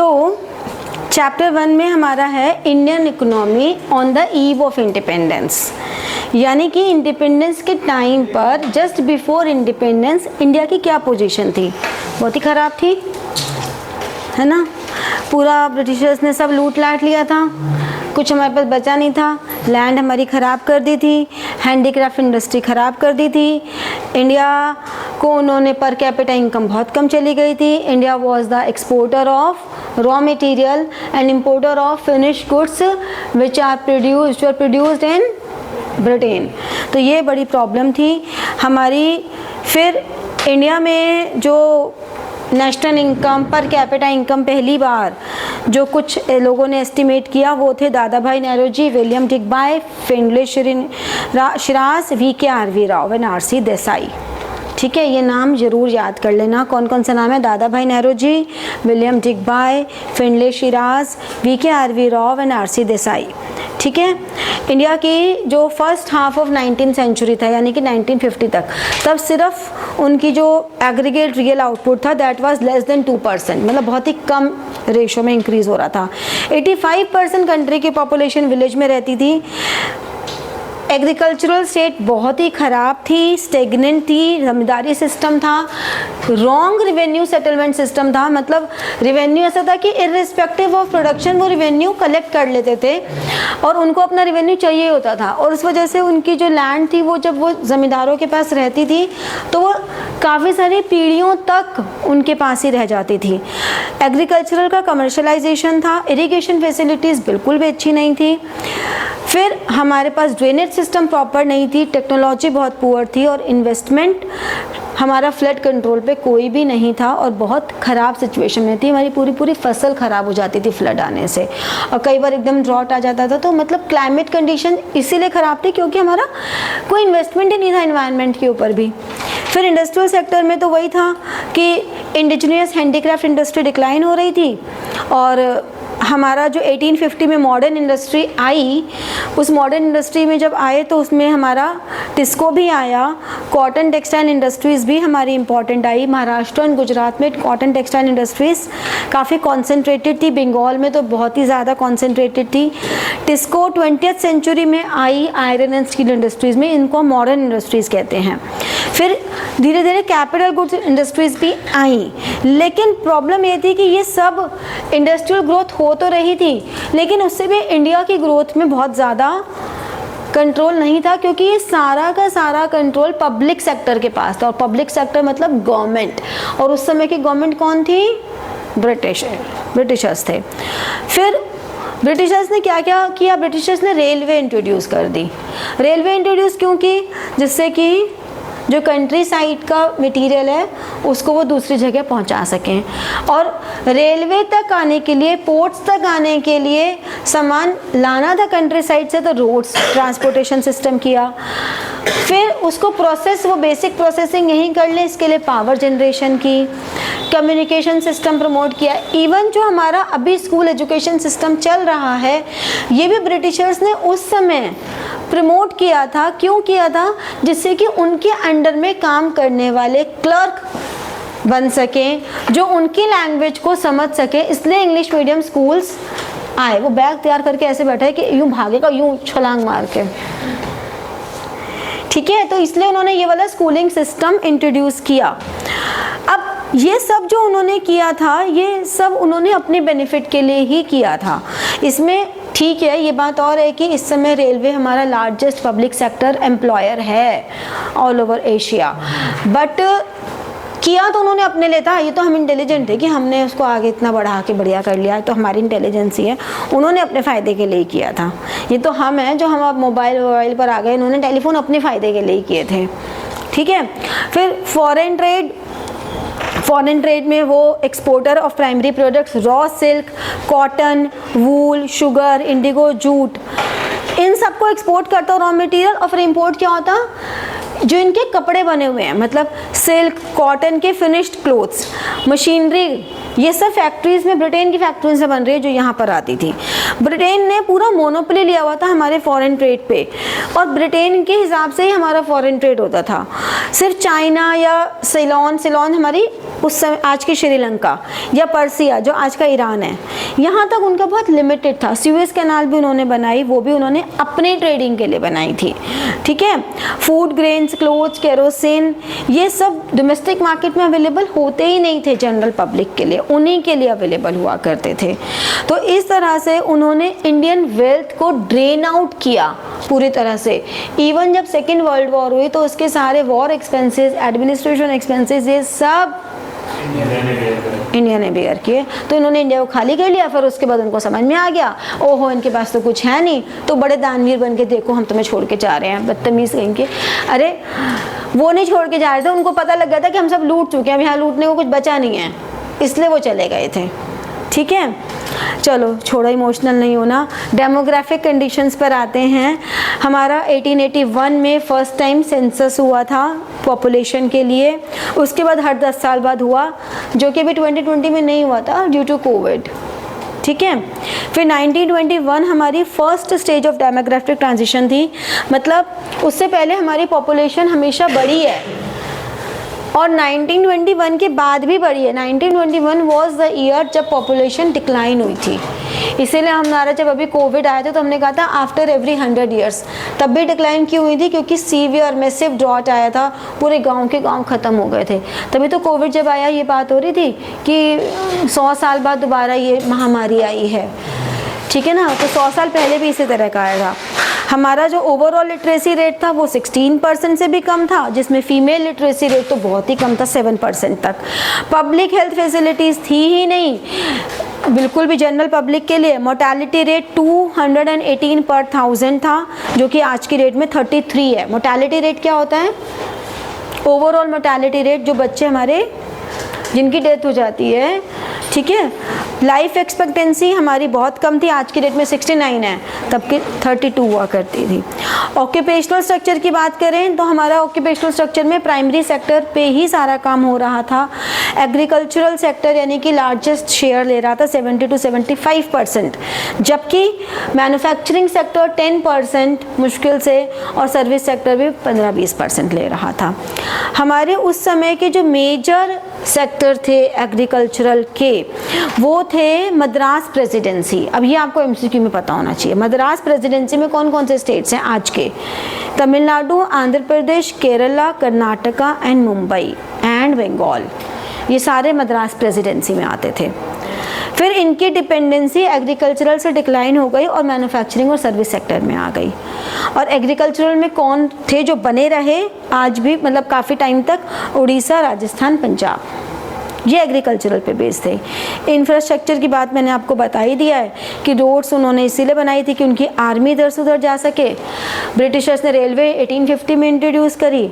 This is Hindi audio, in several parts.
तो चैप्टर 1 में हमारा है Indian economy on the eve of independence, यानी कि इंडिपेंडेंस के टाइम पर जस्ट बिफोर इंडिपेंडेंस इंडिया की क्या पोजीशन थी, बहुत ही ख़राब थी, है ना। पूरा ब्रिटिशर्स ने सब लूट लाट लिया था, कुछ हमारे पास बचा नहीं था, लैंड हमारी ख़राब कर दी थी, हैंडीक्राफ्ट इंडस्ट्री ख़राब कर दी थी, इंडिया को उन्होंने पर कैपिटा इनकम बहुत कम चली गई थी। India was the exporter of raw material and importer of finish goods which are produced in Britain. तो ये बड़ी प्रॉब्लम थी हमारी। फिर इंडिया में जो national income per capita income पहली बार जो कुछ लोगों ने एस्टिमेट किया वो थे Dada Bhai Nehru, William Digby, Findlay Shirras, VKRV Rao and RC Desai. ठीक है, ये नाम जरूर याद कर लेना। कौन कौन सा नाम है? Dada Bhai Nehru ji, William Digby, Findlay Shirras, VKRV Rao and RC Desai. ठीक है, इंडिया की जो first half of 19th century था यानी कि 1950 तक, तब सिर्फ उनकी जो एग्रीगेट रियल आउटपुट था दैट वाज लेस देन 2%, मतलब बहुत ही कम रेशो में इंक्रीज हो रहा था। 85% कंट्री की पॉपुलेशन विलेज में रहती थी। एग्रीकल्चरल स्टेट बहुत ही ख़राब थी, स्टेगनेंट थी, जमींदारी सिस्टम था, रॉन्ग रिवेन्यू सेटलमेंट सिस्टम था, मतलब रिवेन्यू ऐसा था कि इर्रिस्पेक्टिव ऑफ प्रोडक्शन वो रिवेन्यू कलेक्ट कर लेते थे और उनको अपना रिवेन्यू चाहिए होता था। और उस वजह से उनकी जो लैंड थी वो जब वो ज़मींदारों के पास रहती थी तो वो काफ़ी सारी पीढ़ियों तक उनके पास ही रह जाती थी। एग्रीकल्चरल का कमर्शलाइजेशन था, इरिगेशन फैसिलिटीज़ बिल्कुल भी अच्छी नहीं थी। फिर हमारे पास ड्रेनेज सिस्टम प्रॉपर नहीं थी, टेक्नोलॉजी बहुत पुअर थी और इन्वेस्टमेंट हमारा फ्लड कंट्रोल पे कोई भी नहीं था और बहुत ख़राब सिचुएशन में थी। हमारी पूरी फसल ख़राब हो जाती थी फ्लड आने से और कई बार एकदम ड्रॉट आ जाता था। तो मतलब क्लाइमेट कंडीशन इसीलिए ख़राब थी क्योंकि हमारा कोई इन्वेस्टमेंट ही नहीं था इन्वायरमेंट के ऊपर भी। फिर इंडस्ट्रियल सेक्टर में तो वही था कि इंडिजिनियस हैंडीक्राफ्ट इंडस्ट्री डिक्लाइन हो रही थी और हमारा जो 1850 में मॉडर्न इंडस्ट्री आई, उस मॉडर्न इंडस्ट्री में जब आए तो उसमें हमारा टिस्को भी आया, कॉटन टेक्सटाइल इंडस्ट्रीज़ भी हमारी इंपॉर्टेंट आई। महाराष्ट्र और गुजरात में कॉटन टेक्सटाइल इंडस्ट्रीज़ काफ़ी कॉन्सेंट्रेटेड थी, बंगाल में तो बहुत ही ज़्यादा कॉन्सेंट्रेटेड थी। टिस्को 20th सेंचुरी में आई आयरन एंड स्टील इंडस्ट्रीज़ में, इनको मॉडर्न इंडस्ट्रीज़ कहते हैं। फिर धीरे धीरे कैपिटल गुड्स इंडस्ट्रीज़ भी आई, लेकिन प्रॉब्लम ये थी कि ये सब इंडस्ट्रियल ग्रोथ हो तो रही थी लेकिन उससे भी इंडिया की ग्रोथ में बहुत ज़्यादा कंट्रोल नहीं था क्योंकि ये सारा का सारा कंट्रोल पब्लिक सेक्टर के पास था। और पब्लिक सेक्टर मतलब गवर्नमेंट, और उस समय की गवर्नमेंट कौन थी? ब्रिटिशर्स थे। फिर ब्रिटिशर्स ने क्या क्या किया? ब्रिटिशर्स ने रेलवे इंट्रोड्यूस कर दी। रेलवे इंट्रोड्यूस क्यों की? जिससे कि जो कंट्री साइड का मटेरियल है उसको वो दूसरी जगह पहुंचा सकें, और रेलवे तक आने के लिए, पोर्ट्स तक आने के लिए सामान लाना था कंट्री साइड से, तो रोड्स ट्रांसपोर्टेशन सिस्टम किया। फिर उसको प्रोसेस, वो बेसिक प्रोसेसिंग यहीं कर ले, इसके लिए पावर जनरेशन की, कम्युनिकेशन सिस्टम प्रमोट किया। इवन जो हमारा अभी स्कूल एजुकेशन सिस्टम चल रहा है ये भी ब्रिटिशर्स ने उस समय प्रमोट किया था। क्यों किया था? जिससे कि उनके अंडर में काम करने वाले क्लर्क बन सकें जो उनकी लैंग्वेज को समझ सके, इसलिए इंग्लिश मीडियम स्कूल्स आए। वो बैग तैयार करके ऐसे बैठा है कि यूं भागेगा, यूं छलांग मार के, ठीक है। तो इसलिए उन्होंने ये वाला स्कूलिंग सिस्टम इंट्रोड्यूस किया। अब ये सब जो उन्होंने किया था ये सब उन्होंने अपने बेनिफिट के लिए ही किया था। इसमें ठीक है, ये बात और है कि इस समय रेलवे हमारा लार्जेस्ट पब्लिक सेक्टर एम्प्लॉयर है ऑल ओवर एशिया, बट किया तो उन्होंने अपने लिए था। ये तो हम इंटेलिजेंट थे कि हमने उसको आगे इतना बढ़ा के बढ़िया कर लिया, तो हमारी इंटेलिजेंस ही है। उन्होंने अपने फ़ायदे के लिए किया था। ये तो हम हैं जो हम अब मोबाइल पर आ गए, इन्होंने टेलीफोन अपने फ़ायदे के लिए किए थे, ठीक है। फिर फॉरेन ट्रेड में वो exporter of primary products, raw silk, cotton, wool, sugar, indigo, jute, इन सबको एक्सपोर्ट करता रॉ मटेरियल। और फिर इंपोर्ट क्या होता? जो इनके कपड़े बने हुए हैं, मतलब सिल्क, कॉटन के फिनिश्ड क्लोथ्स, मशीनरी, ये सब फैक्ट्रीज में ब्रिटेन की फैक्ट्रीज से बन रही है जो यहाँ पर आती थी। ब्रिटेन ने पूरा मोनोपोली लिया हुआ था हमारे फॉरेन ट्रेड पे, और ब्रिटेन के हिसाब से ही हमारा फॉरेन ट्रेड होता था। सिर्फ चाइना या सिलोन हमारी उस समय आज की श्रीलंका या पर्सिया जो आज का ईरान है, यहाँ तक उनका बहुत लिमिटेड था। सुएज कैनाल भी उन्होंने बनाई, वो भी उन्होंने अपने ट्रेडिंग के लिए बनाई थी, ठीक है। फूड ग्रेन्स, क्लोथ्स, केरोसिन, ये सब डोमेस्टिक मार्केट में अवेलेबल होते ही नहीं थे जनरल पब्लिक के लिए, उन्हीं के लिए अवेलेबल हुआ करते थे। तो इस तरह से उन्होंने इंडियन वेल्थ को ड्रेन आउट किया पूरी तरह से। इवन जब सेकेंड वर्ल्ड वॉर हुई तो उसके सारे वॉर एक्सपेंसेस, एडमिनिस्ट्रेशन एक्सपेंसेस, ये सब इंडिया ने बेयर किए। तो इन्होंने इंडिया को खाली कर लिया, फिर उसके बाद उनको समझ में आ गया ओहो इनके पास तो कुछ है नहीं, तो बड़े दानवीर बन के देखो हम तुम्हें छोड़ के जा रहे हैं, बदतमीज कहेंगे। अरे वो नहीं छोड़ के जा रहे थे, उनको पता लग गया था कि हम सब लूट चुके हैं, अब यहाँ लूटने को कुछ बचा नहीं है, इसलिए वो चले गए थे, ठीक है। चलो छोड़ो, इमोशनल नहीं होना। डेमोग्राफिक कंडीशंस पर आते हैं। हमारा 1881 में फर्स्ट टाइम सेंसस हुआ था पॉपुलेशन के लिए, उसके बाद हर 10 साल बाद हुआ, जो कि अभी 2020 में नहीं हुआ था ड्यू टू कोविड, ठीक है। फिर 1921 हमारी first stage of demographic transition थी, मतलब उससे पहले हमारी पॉपुलेशन हमेशा बढ़ी है और 1921 के बाद भी बढ़ी है। 1921 वॉज द ईयर जब पॉपुलेशन डिक्लाइन हुई थी, इसीलिए हमारा जब अभी कोविड आया था तो हमने कहा था आफ्टर एवरी 100 ईयर्स। तब भी डिक्लाइन क्यों हुई थी? क्योंकि सीवियर मैसिव ड्रॉट आया था, पूरे गांव के गांव ख़त्म हो गए थे। तभी तो कोविड जब आया ये बात हो रही थी कि 100 साल बाद दोबारा ये महामारी आई है, ठीक है ना। तो 100 साल पहले भी इसी तरह का आया था। हमारा जो ओवरऑल लिटरेसी रेट था वो 16% से भी कम था, जिसमें फीमेल लिटरेसी रेट तो बहुत ही कम था, 7% तक। पब्लिक हेल्थ फैसिलिटीज़ थी ही नहीं बिल्कुल भी जनरल पब्लिक के लिए। मोर्टेलिटी रेट 218 पर 1000 था, जो कि आज की रेट में 33 है। मोर्टेलिटी रेट क्या होता है? ओवरऑल मोर्टेलिटी रेट, जो बच्चे हमारे जिनकी डेथ हो जाती है, ठीक है। लाइफ एक्सपेक्टेंसी हमारी बहुत कम थी, आज की डेट में 69 है, तब की 32 हुआ करती थी। ऑक्यूपेशनल स्ट्रक्चर की बात करें तो हमारा ऑक्यूपेशनल स्ट्रक्चर में प्राइमरी सेक्टर पे ही सारा काम हो रहा था। एग्रीकल्चरल सेक्टर यानी कि लार्जेस्ट शेयर ले रहा था 70 to 75%, जबकि मैन्युफैक्चरिंग सेक्टर 10% मुश्किल से, और सर्विस सेक्टर भी 15-20% ले रहा था। हमारे उस समय के जो मेजर सेक्टर थे एग्रीकल्चरल के, वो थे मद्रास प्रेसिडेंसी। अब ये आपको एमसीक्यू में पता होना चाहिए। मद्रास प्रेसिडेंसी में कौन कौन से स्टेट्स हैं आज के? तमिलनाडु, आंध्र प्रदेश, केरला, कर्नाटका एंड मुंबई एंड बंगाल, ये सारे मद्रास प्रेसिडेंसी में आते थे। फिर इनकी डिपेंडेंसी एग्रीकल्चरल से डिक्लाइन हो गई और मैन्युफैक्चरिंग और सर्विस सेक्टर में आ गई। और एग्रीकल्चरल में कौन थे जो बने रहे आज भी, मतलब काफ़ी टाइम तक? उड़ीसा, राजस्थान, पंजाब, ये एग्रीकल्चरल पे बेस थे। इंफ्रास्ट्रक्चर की बात मैंने आपको बता ही दिया है कि रोड्स उन्होंने इसीलिए बनाई थी कि उनकी आर्मी इधर से उधर जा सके। ब्रिटिशर्स ने रेलवे 1850 में इंट्रोड्यूस करी,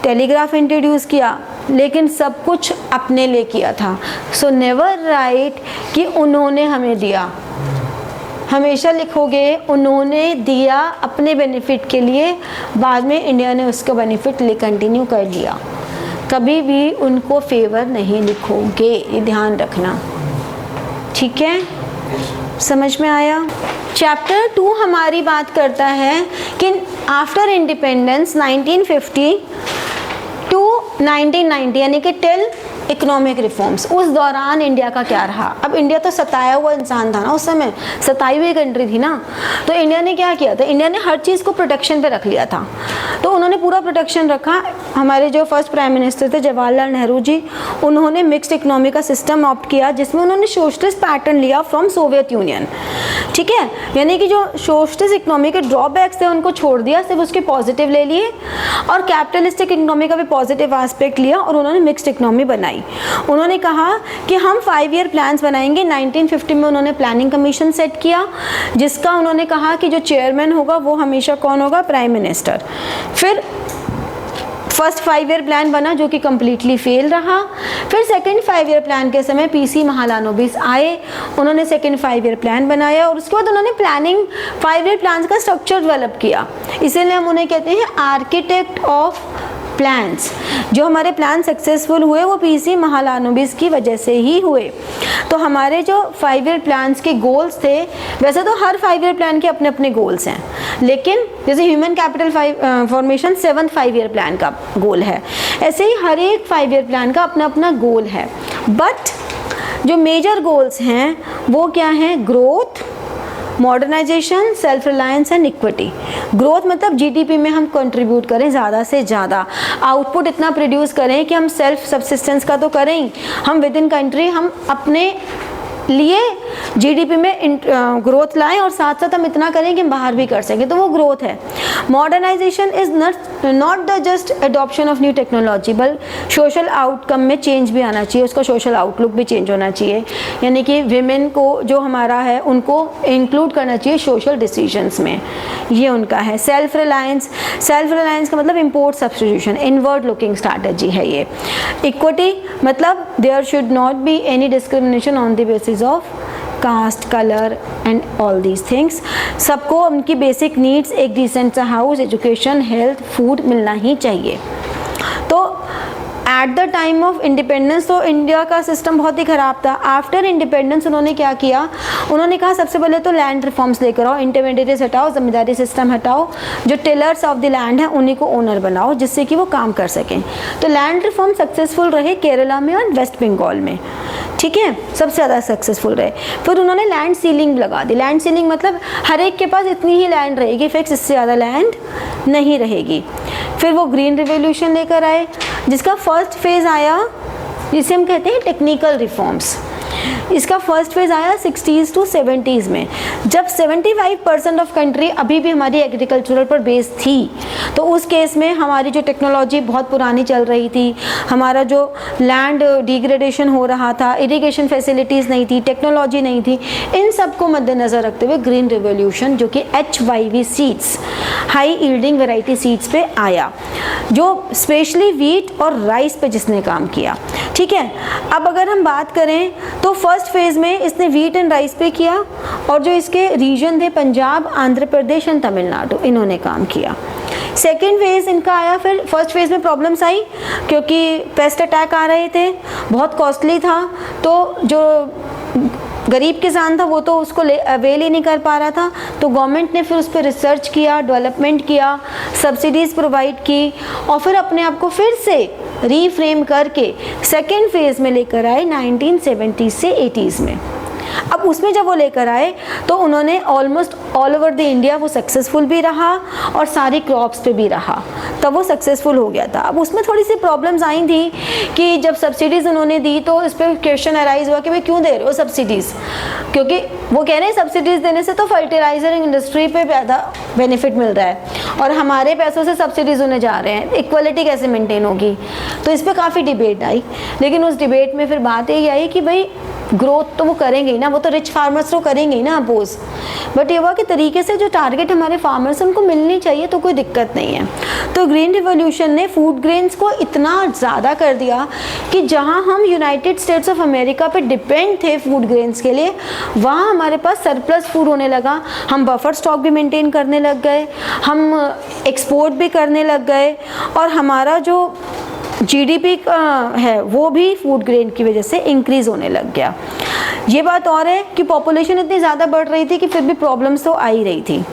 टेलीग्राफ इंट्रोड्यूस किया, लेकिन सब कुछ अपने लिए किया था। सो नेवर राइट कि उन्होंने हमें दिया, हमेशा लिखोगे उन्होंने दिया अपने बेनिफिट के लिए, बाद में इंडिया ने उसका बेनिफिट कंटिन्यू कर लिया। कभी भी उनको फेवर नहीं लिखोगे, ये ध्यान रखना, ठीक है। समझ में आया? चैप्टर 2 हमारी बात करता है कि आफ्टर इंडिपेंडेंस 1950 टू 1990 यानी कि टिल इकोनॉमिक रिफॉर्म्स, उस दौरान इंडिया का क्या रहा। अब इंडिया तो सताया हुआ इंसान था ना, उस समय सताई हुई कंट्री थी ना, तो इंडिया ने क्या किया था? इंडिया ने हर चीज़ को प्रोटेक्शन पे रख लिया था। तो उन्होंने पूरा प्रोटेक्शन रखा। हमारे जो फर्स्ट प्राइम मिनिस्टर थे जवाहरलाल नेहरू जी, उन्होंने मिक्स्ड इकोनॉमी का सिस्टम ऑप्ट किया, जिसमें उन्होंने सोशलिस्ट पैटर्न लिया फ्रॉम सोवियत यूनियन, ठीक है। यानी कि जो सोशलिस्ट इकोनॉमी के ड्रॉबैक्स थे उनको छोड़ दिया, सिर्फ उसके पॉजिटिव ले लिए, और कैपिटलिस्टिक इकोनॉमी का भी पॉजिटिव एस्पेक्ट लिया, और उन्होंने मिक्स्ड इकोनॉमी बनाई। उन्होंने कहा कि हम 5 ईयर प्लान्स बनाएंगे। 1950 में उन्होंने प्लानिंग कमीशन सेट किया, जिसका उन्होंने कहा कि जो चेयरमैन होगा वो हमेशा कौन होगा? Prime minister. फिर फर्स्ट 5 ईयर प्लान बना, जो कि कम्प्लीटली फेल रहा। फिर सेकंड 5 ईयर प्लान के समय पीसी महालानोबिस आए, उन्होंने सेकंड 5 ईयर प्लान बनाया, और उसके बाद उन्होंने प्लानिंग 5 ईयर प्लान का स्ट्रक्चर डेवलप किया। इसीलिए हम उन्हें कहते हैं आर्किटेक्ट ऑफ प्लान्स, जो हमारे प्लान सक्सेसफुल हुए वो पीसी महालानोबिस की वजह से ही हुए। तो हमारे जो 5 ईयर प्लान्स के गोल्स थे, वैसे तो हर 5 ईयर प्लान के अपने अपने गोल्स हैं, लेकिन जैसे human capital formation 7th 5 year plan का गोल है, ऐसे ही हर एक 5 ईयर प्लान का अपना अपना गोल है। बट जो मेजर गोल्स हैं वो क्या हैं? Growth, modernisation, self reliance and equity. Growth मतलब जीडीपी में हम कंट्रीब्यूट करें ज़्यादा से ज़्यादा, आउटपुट इतना प्रोड्यूस करें कि हम सेल्फ सब्सिस्टेंस का तो करें ही, हम विद इन कंट्री हम अपने लिए जीडीपी में ग्रोथ लाएं और साथ साथ हम इतना करें कि हम बाहर भी कर सकें, तो वो ग्रोथ है। Modernisation is not the just adoption of new technology, बल्कि सोशल आउटकम में चेंज भी आना चाहिए, उसका सोशल आउटलुक भी चेंज होना चाहिए, यानी कि विमेन को जो हमारा है उनको इंक्लूड करना चाहिए सोशल डिसीजंस में, ये उनका है। सेल्फ रिलायंस का मतलब import substitution, inward looking strategy है ये। इक्विटी मतलब there should not be any discrimination on the basis of caste, colour and all these things. सबको उनकी बेसिक नीड्स, एक डिसेंट सा हाउस, एजुकेशन, हेल्थ, फूड मिलना ही चाहिए। तो at the time of independence तो इंडिया का सिस्टम बहुत ही ख़राब था। आफ्टर इंडिपेंडेंस उन्होंने क्या किया? उन्होंने कहा सबसे पहले तो लैंड रिफॉर्म्स लेकर आओ, इंटरमीडिएट्स हटाओ, जमींदारी सिस्टम हटाओ, जो टिलर्स ऑफ द लैंड है उन्हीं को ओनर बनाओ, जिससे कि वो काम कर सकें। तो लैंड रिफॉर्म सक्सेसफुल रहे केरला में और वेस्ट बंगाल में, ठीक है, सबसे ज़्यादा सक्सेसफुल रहे। फिर उन्होंने लैंड सीलिंग लगा दी। लैंड सीलिंग मतलब हर एक के पास इतनी ही लैंड रहेगी फिक्स, इससे ज़्यादा लैंड नहीं रहेगी। फिर वो ग्रीन रिवोल्यूशन लेकर आए, जिसका फर्स्ट फेज़ आया, जिसे हम कहते हैं टेक्निकल रिफॉर्म्स। इसका फर्स्ट फेज़ आया 60s to 70s में, जब 75% ऑफ कंट्री अभी भी हमारी एग्रीकल्चरल पर बेस्ड थी। तो उस केस में हमारी जो टेक्नोलॉजी बहुत पुरानी चल रही थी, हमारा जो लैंड डिग्रेडेशन हो रहा था, इरिगेशन फैसिलिटीज़ नहीं थी, टेक्नोलॉजी नहीं थी, इन सब को मद्देनज़र रखते हुए ग्रीन रिवोल्यूशन, जो कि HYV seeds, high yielding variety seeds पे आया, जो स्पेशली वीट और राइस पे जिसने काम किया, ठीक है। अब अगर हम बात करें तो फर्स्ट फेज़ में इसने वीट एंड राइस पे किया, और जो इसके रीजन थे पंजाब, आंध्र प्रदेश एंड तमिलनाडु, इन्होंने काम किया। सेकेंड फेज़ इनका आया, फिर फर्स्ट फेज़ में प्रॉब्लम्स आई क्योंकि पेस्ट अटैक आ रहे थे, बहुत कॉस्टली था, तो जो गरीब किसान था वो तो उसको अवेल ही नहीं कर पा रहा था। तो गवर्नमेंट ने फिर उस पर रिसर्च किया, डेवलपमेंट किया, सब्सिडीज़ प्रोवाइड की, और फिर अपने आप को फिर से रीफ्रेम करके सेकेंड फेज़ में लेकर आए 1970s से 80s में। अब उसमें जब वो लेकर आए तो उन्होंने almost all over the India वो सक्सेसफुल भी रहा और सारी क्रॉप्स पे भी रहा, तब वो सक्सेसफुल हो गया था। अब उसमें थोड़ी सी प्रॉब्लम्स आई थी कि जब सब्सिडीज़ उन्होंने दी तो इस पर क्वेश्चन अराइज हुआ कि भाई क्यों दे रहे हो सब्सिडीज़, क्योंकि वो कह रहे हैं सब्सिडीज़ देने से तो फर्टिलाइज़र इंडस्ट्री पे ज़्यादा बेनिफिट मिल रहा है और हमारे पैसों से सब्सिडीज़ होने जा रहे हैं, इक्वलिटी कैसे मेंटेन होगी। तो इस पर काफ़ी डिबेट आई, लेकिन उस डिबेट में फिर बात यही आई कि भाई ग्रोथ तो वो करेंगे ही ना, वो तो रिच फार्मर्स तो करेंगे ही ना अपोज, बट ये हुआ कि तरीके से जो टारगेट हमारे फार्मर्स उनको मिलनी चाहिए तो कोई दिक्कत नहीं है। तो ग्रीन रिवोल्यूशन ने फूड ग्रेन्स को इतना ज़्यादा कर दिया कि जहां हम यूनाइटेड स्टेट्स ऑफ अमेरिका पे डिपेंड थे फूड ग्रेन्स के लिए, वहाँ हमारे पास सरप्लस फूड होने लगा, हम बफर स्टॉक भी मेंटेन करने लग गए, हम एक्सपोर्ट भी करने लग गए, और हमारा जो जीडीपी है वो भी फूड ग्रेन की वजह से इंक्रीज होने लग गया। ये बात और है कि पॉपुलेशन इतनी ज़्यादा बढ़ रही थी कि फिर भी प्रॉब्लम्स तो आ ही रही थी,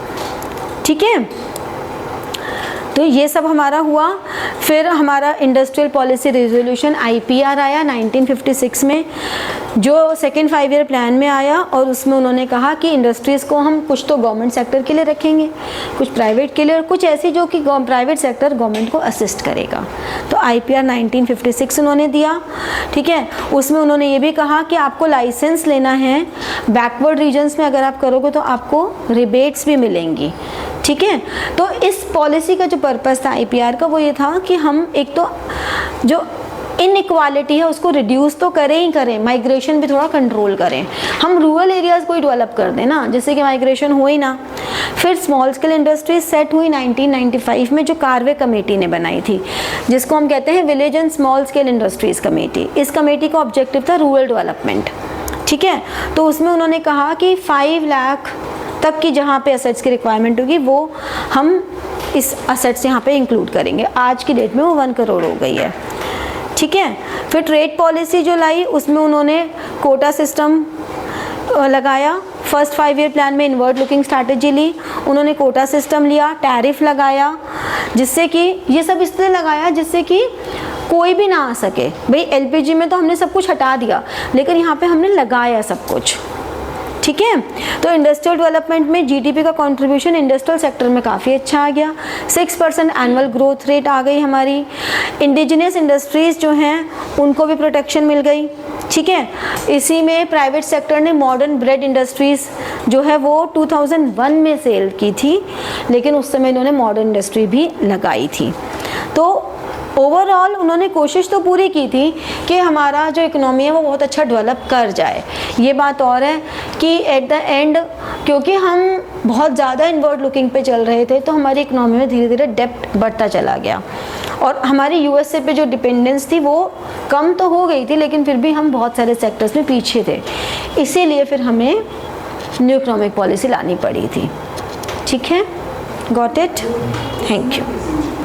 ठीक है। तो ये सब हमारा हुआ। फिर हमारा इंडस्ट्रियल पॉलिसी रेजोल्यूशन IPR आया 1956 में, जो सेकेंड 5 ईयर प्लान में आया, और उसमें उन्होंने कहा कि इंडस्ट्रीज़ को हम कुछ तो गवर्नमेंट सेक्टर के लिए रखेंगे, कुछ प्राइवेट के लिए, और कुछ ऐसी जो कि प्राइवेट सेक्टर गवर्नमेंट को असिस्ट करेगा। तो IPR 1956 उन्होंने दिया, ठीक है। उसमें उन्होंने ये भी कहा कि आपको लाइसेंस लेना है, बैकवर्ड रीजन्स में अगर आप करोगे तो आपको रिबेट्स भी मिलेंगी, ठीक है। तो इस पॉलिसी का जो पर्पस था IPR का वो ये था कि हम एक तो जो इनइक्वालिटी है उसको रिड्यूस तो करें ही करें, माइग्रेशन भी थोड़ा कंट्रोल करें, हम रूरल एरियाज़ को ही डेवलप कर दें ना, जिससे कि माइग्रेशन हो ही ना। फिर स्मॉल स्केल इंडस्ट्रीज सेट हुई 1995 में, जो कार्वे कमेटी ने बनाई थी, जिसको हम कहते हैं village and small scale industries committee. इस कमेटी का ऑब्जेक्टिव था रूरल डेवलपमेंट, ठीक है। तो उसमें उन्होंने कहा कि 5 लाख तक की जहाँ पे एसेट्स की रिक्वायरमेंट होगी वो हम इस असेट्स यहाँ पे इंक्लूड करेंगे। आज की डेट में वो 1 करोड़ हो गई है, ठीक है। फिर ट्रेड पॉलिसी जो लाई उसमें उन्होंने कोटा सिस्टम लगाया। फर्स्ट 5 ईयर प्लान में इनवर्ड लुकिंग स्ट्रैटेजी ली, उन्होंने कोटा सिस्टम लिया, टैरिफ लगाया, जिससे कि ये सब इसलिए लगाया जिससे कि कोई भी ना आ सके। भाई एलपीजी में तो हमने सब कुछ हटा दिया, लेकिन यहाँ पे हमने लगाया सब कुछ, ठीक है। तो इंडस्ट्रियल डेवलपमेंट में जीडीपी का कंट्रीब्यूशन इंडस्ट्रियल सेक्टर में काफ़ी अच्छा आ गया, 6% एनुअल ग्रोथ रेट आ गई हमारी। इंडिजिनियस इंडस्ट्रीज़ जो हैं उनको भी प्रोटेक्शन मिल गई, ठीक है। इसी में प्राइवेट सेक्टर ने मॉडर्न ब्रेड इंडस्ट्रीज़ जो है वो 2001 में सेल की थी, लेकिन उस समय इन्होंने मॉडर्न इंडस्ट्री भी लगाई थी। तो ओवरऑल उन्होंने कोशिश तो पूरी की थी कि हमारा जो इकोनॉमी है वो बहुत अच्छा डेवलप कर जाए। ये बात और है कि एट द एंड क्योंकि हम बहुत ज़्यादा इनवर्ड लुकिंग पे चल रहे थे, तो हमारी इकोनॉमी में धीरे धीरे डेप्ट बढ़ता चला गया और हमारी यूएसए पे जो डिपेंडेंस थी वो कम तो हो गई थी, लेकिन फिर भी हम बहुत सारे सेक्टर्स में पीछे थे। इसीलिए फिर हमें न्यू इकोनॉमिक पॉलिसी लानी पड़ी थी, ठीक है। Got it, thank you.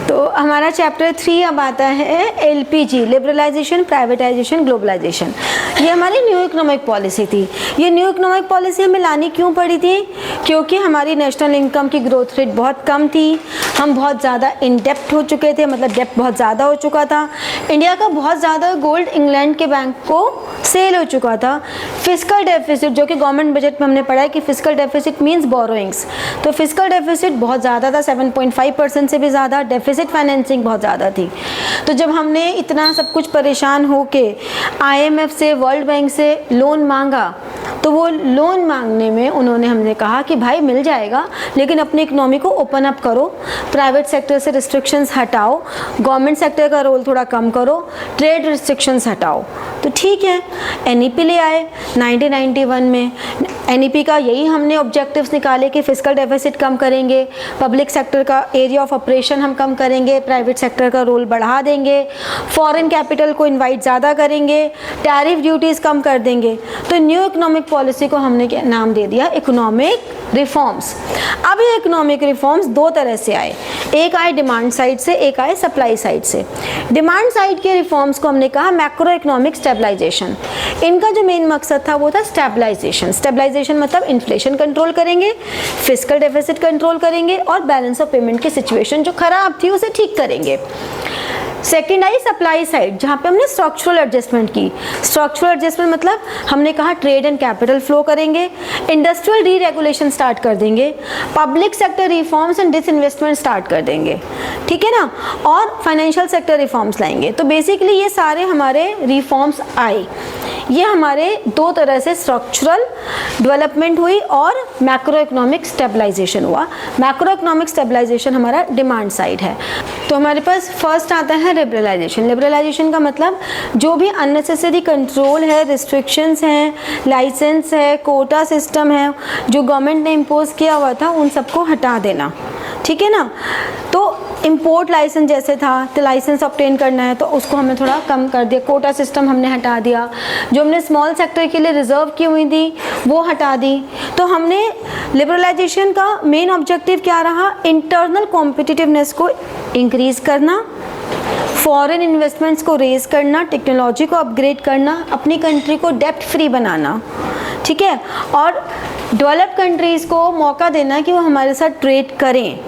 तो हमारा चैप्टर 3 अब आता है एलपीजी, लिबरलाइजेशन, प्राइवेटाइजेशन, ग्लोबलाइजेशन। ये हमारी न्यू इकोनॉमिक पॉलिसी थी। ये न्यू इकोनॉमिक पॉलिसी हमें लानी क्यों पड़ी थी? क्योंकि हमारी नेशनल इनकम की ग्रोथ रेट बहुत कम थी, हम बहुत ज़्यादा इन डेप्ट हो चुके थे, मतलब डेप्ट बहुत ज़्यादा हो चुका था। इंडिया का बहुत ज़्यादा गोल्ड इंग्लैंड के बैंक को सेल हो चुका था। फिस्कल डेफिसिट, जो कि गवर्नमेंट बजट में हमने पढ़ा है कि फिस्कल डेफिसिट मीन्स बोरोइंग्स, तो फिस्कल डेफिसिट बहुत ज़्यादा था, 7.5% से भी ज़्यादा। डेफिसिट फाइनेंसिंग बहुत ज़्यादा थी। तो जब हमने इतना सब कुछ परेशान होके IMF से, वर्ल्ड बैंक से लोन मांगा, तो वो लोन मांगने में उन्होंने हमने कहा कि भाई मिल जाएगा, लेकिन अपनी इकोनॉमी को ओपन अप करो, प्राइवेट सेक्टर से रिस्ट्रिक्शंस हटाओ, गवर्नमेंट सेक्टर का रोल थोड़ा कम करो, ट्रेड रिस्ट्रिक्शंस हटाओ। तो ठीक है, NEP ले आए 1991 में। NEP का यही हमने ऑब्जेक्टिव्स निकाले कि फिस्कल डेफिसिट कम करेंगे, पब्लिक सेक्टर का एरिया ऑफ ऑपरेशन हम कम करेंगे, प्राइवेट सेक्टर का रोल बढ़ा देंगे, फॉरेन कैपिटल को इनवाइट ज़्यादा करेंगे, टैरिफ ड्यूटीज़ कम कर देंगे। तो न्यू इकोनॉमिक पॉलिसी को हमने क्या नाम दे दिया? Economic reforms. अब ये इकोनॉमिक रिफॉर्म्स दो तरह से आए, एक आए डिमांड साइड से, एक आए सप्लाई साइड से। डिमांड साइड के रिफॉर्म्स को हमने कहा मैक्रो इकोनॉमिक स्टेबलाइजेशन। इनका जो मेन मकसद था वो था स्टेबलाइजेशन। स्टेबलाइजेशन मतलब इन्फ्लेशन कंट्रोल करेंगे, फिस्कल डेफिसिट कंट्रोल करेंगे और बैलेंस ऑफ पेमेंट की सिचुएशन जो खराब थी उसे ठीक करेंगे। सेकेंड आई सप्लाई साइड, जहाँ पे हमने स्ट्रक्चरल एडजस्टमेंट की। स्ट्रक्चरल एडजस्टमेंट मतलब हमने कहा ट्रेड एंड कैपिटल फ्लो करेंगे, इंडस्ट्रियल डीरेगुलेशन स्टार्ट कर देंगे, public sector reforms and disinvestment start कर देंगे, ठीक है ना, और फाइनेंशियल सेक्टर रिफॉर्म्स लाएंगे। तो बेसिकली ये सारे हमारे रिफॉर्म्स आए। ये हमारे दो तरह से स्ट्रक्चरल डेवलपमेंट हुई और मैक्रो इकोनॉमिक स्टेबलाइजेशन हुआ। मैक्रो इकोनॉमिक स्टेबलाइजेशन हमारा डिमांड साइड है। तो हमारे पास फर्स्ट आता है लिबरलाइजेशन। लिबरलाइजेशन का मतलब जो भी अननेसेसरी कंट्रोल है, रिस्ट्रिक्शंस हैं, लाइसेंस है, कोटा सिस्टम है जो गवर्नमेंट ने इम्पोज किया हुआ था, उन सबको हटा देना, ठीक है ना। तो इंपोर्ट लाइसेंस जैसे था, तो लाइसेंस ऑब्टेन करना है तो उसको हमने थोड़ा कम कर दिया, कोटा सिस्टम हमने हटा दिया, जो हमने स्मॉल सेक्टर के लिए रिजर्व की हुई थी वो हटा दी। तो हमने लिबरलाइजेशन का मेन ऑब्जेक्टिव क्या रहा? इंटरनल कॉम्पिटिटिवनेस को इंक्रीज करना, फॉरेन इन्वेस्टमेंट्स को रेज करना, टेक्नोलॉजी को अपग्रेड करना, अपनी कंट्री को डेप्ट फ्री बनाना, ठीक है, और डेवलप्ड कंट्रीज़ को मौका देना कि वो हमारे साथ ट्रेड करें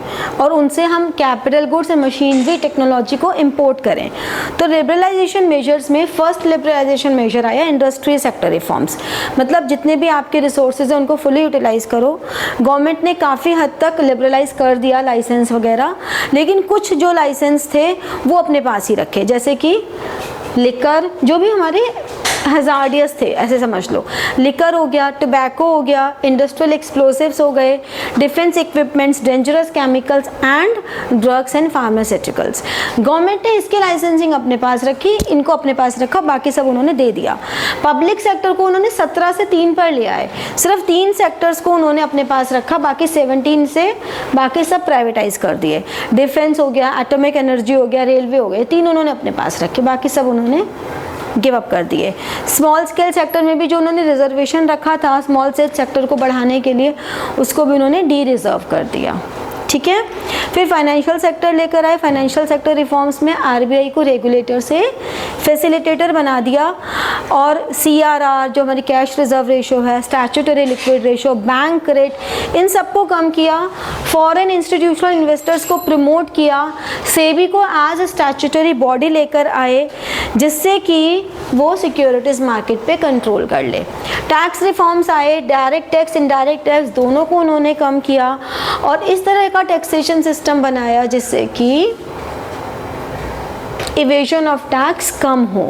और उनसे हम capital goods and machinery technology को इंपोर्ट करें। तो लिबरलाइजेशन मेजर्स में फर्स्ट लिबरलाइजेशन मेजर आया इंडस्ट्री सेक्टर रिफॉर्म्स। मतलब जितने भी आपके रिसोर्सेज हैं उनको फुली यूटिलाइज करो। गवर्नमेंट ने काफ़ी हद तक लिबरलाइज कर दिया लाइसेंस वगैरह, लेकिन कुछ जो लाइसेंस थे वो अपने पास ही रखे, जैसे कि लिकर, जो भी हमारे हजार्डियस थे ऐसे समझ लो, लिकर हो गया, टोबैको हो गया, इंडस्ट्रियल एक्सप्लोसिव्स हो गए, defence equipments, dangerous chemicals and drugs and pharmaceuticals. Government ने इसकी लाइसेंसिंग अपने पास रखी, इनको अपने पास रखा, बाकी सब उन्होंने दे दिया। पब्लिक सेक्टर को उन्होंने 17 से 3 पर ले आए, सिर्फ 3 सेक्टर्स को उन्होंने अपने पास रखा, बाकी 17 से बाकी सब प्राइवेटाइज कर दिए। डिफेंस हो गया, एटॉमिक एनर्जी हो गया, रेलवे हो गए, 3 उन्होंने अपने पास रखे, बाकी सब उन्होंने गिव अप कर दिए। स्मॉल स्केल सेक्टर में भी जो उन्होंने रिजर्वेशन रखा था स्मॉल स्केल सेक्टर को बढ़ाने के लिए, उसको भी उन्होंने डी रिजर्व कर दिया, ठीक है। फिर फाइनेंशियल सेक्टर लेकर आए। फाइनेंशियल सेक्टर रिफॉर्म्स में आरबीआई को रेगुलेटर से फैसिलिटेटर बना दिया और सीआरआर जो हमारी कैश रिजर्व रेशो है, statutory liquid ratio, bank rate, इन सबको कम किया। फॉरेन इंस्टीट्यूशनल इन्वेस्टर्स को प्रमोट किया। सेबी को एज अ स्टैट्यूटरी बॉडी लेकर आए जिससे कि वो सिक्योरिटीज मार्केट पे कंट्रोल कर ले। टैक्स रिफॉर्म्स आए, डायरेक्ट टैक्स इनडायरेक्ट टैक्स दोनों को उन्होंने कम किया और इस तरह का टैक्सेशन सिस्टम बनाया जिससे कि इवेजन ऑफ टैक्स कम हो।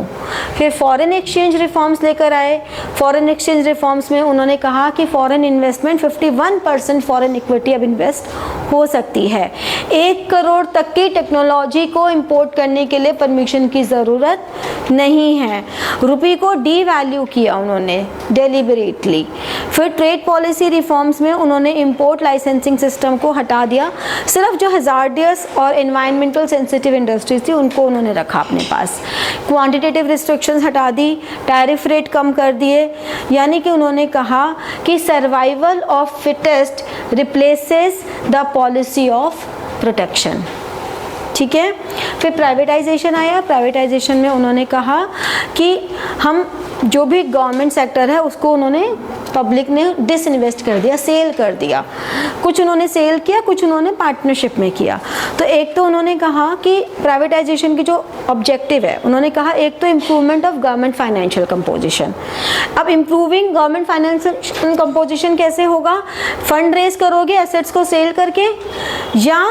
फिर फॉरेन एक्सचेंज रिफॉर्म्स लेकर आए। फॉरेन एक्सचेंज रिफॉर्म्स में उन्होंने कहा कि फॉरेन इन्वेस्टमेंट 51% फॉरेन इक्विटी अब इन्वेस्ट हो सकती है। 1 करोड़ तक की टेक्नोलॉजी को इंपोर्ट करने के लिए परमिशन की ज़रूरत नहीं है। रुपये को डी वैल्यू किया उन्होंने डेलिबरेटली। फिर ट्रेड पॉलिसी रिफॉर्म्स में उन्होंने इंपोर्ट लाइसेंसिंग सिस्टम को हटा दिया। सिर्फ जो हजार्डियस और एनवायरमेंटल सेंसिटिव इंडस्ट्रीज थी उनको उन्होंने रखा अपने पास। क्वांटिटेटिव रिस्ट्रिक्शंस हटा दी, टैरिफ रेट कम कर दिए, यानी कि उन्होंने कहा कि survival of fittest replaces the policy of protection. ठीक है। फिर प्राइवेटाइजेशन आया। प्राइवेटाइजेशन में उन्होंने कहा कि हम जो भी गवर्नमेंट सेक्टर है उसको उन्होंने पब्लिक ने डिसइन्वेस्ट कर दिया, सेल कर दिया। कुछ उन्होंने सेल किया, कुछ उन्होंने पार्टनरशिप में किया। तो एक तो उन्होंने कहा कि प्राइवेटाइजेशन की जो ऑब्जेक्टिव है, उन्होंने कहा एक तो improvement of government financial composition. अब इम्प्रूविंग गवर्नमेंट फाइनेंशियल कंपोजिशन कैसे होगा? फंड रेज करोगे एसेट्स को सेल करके या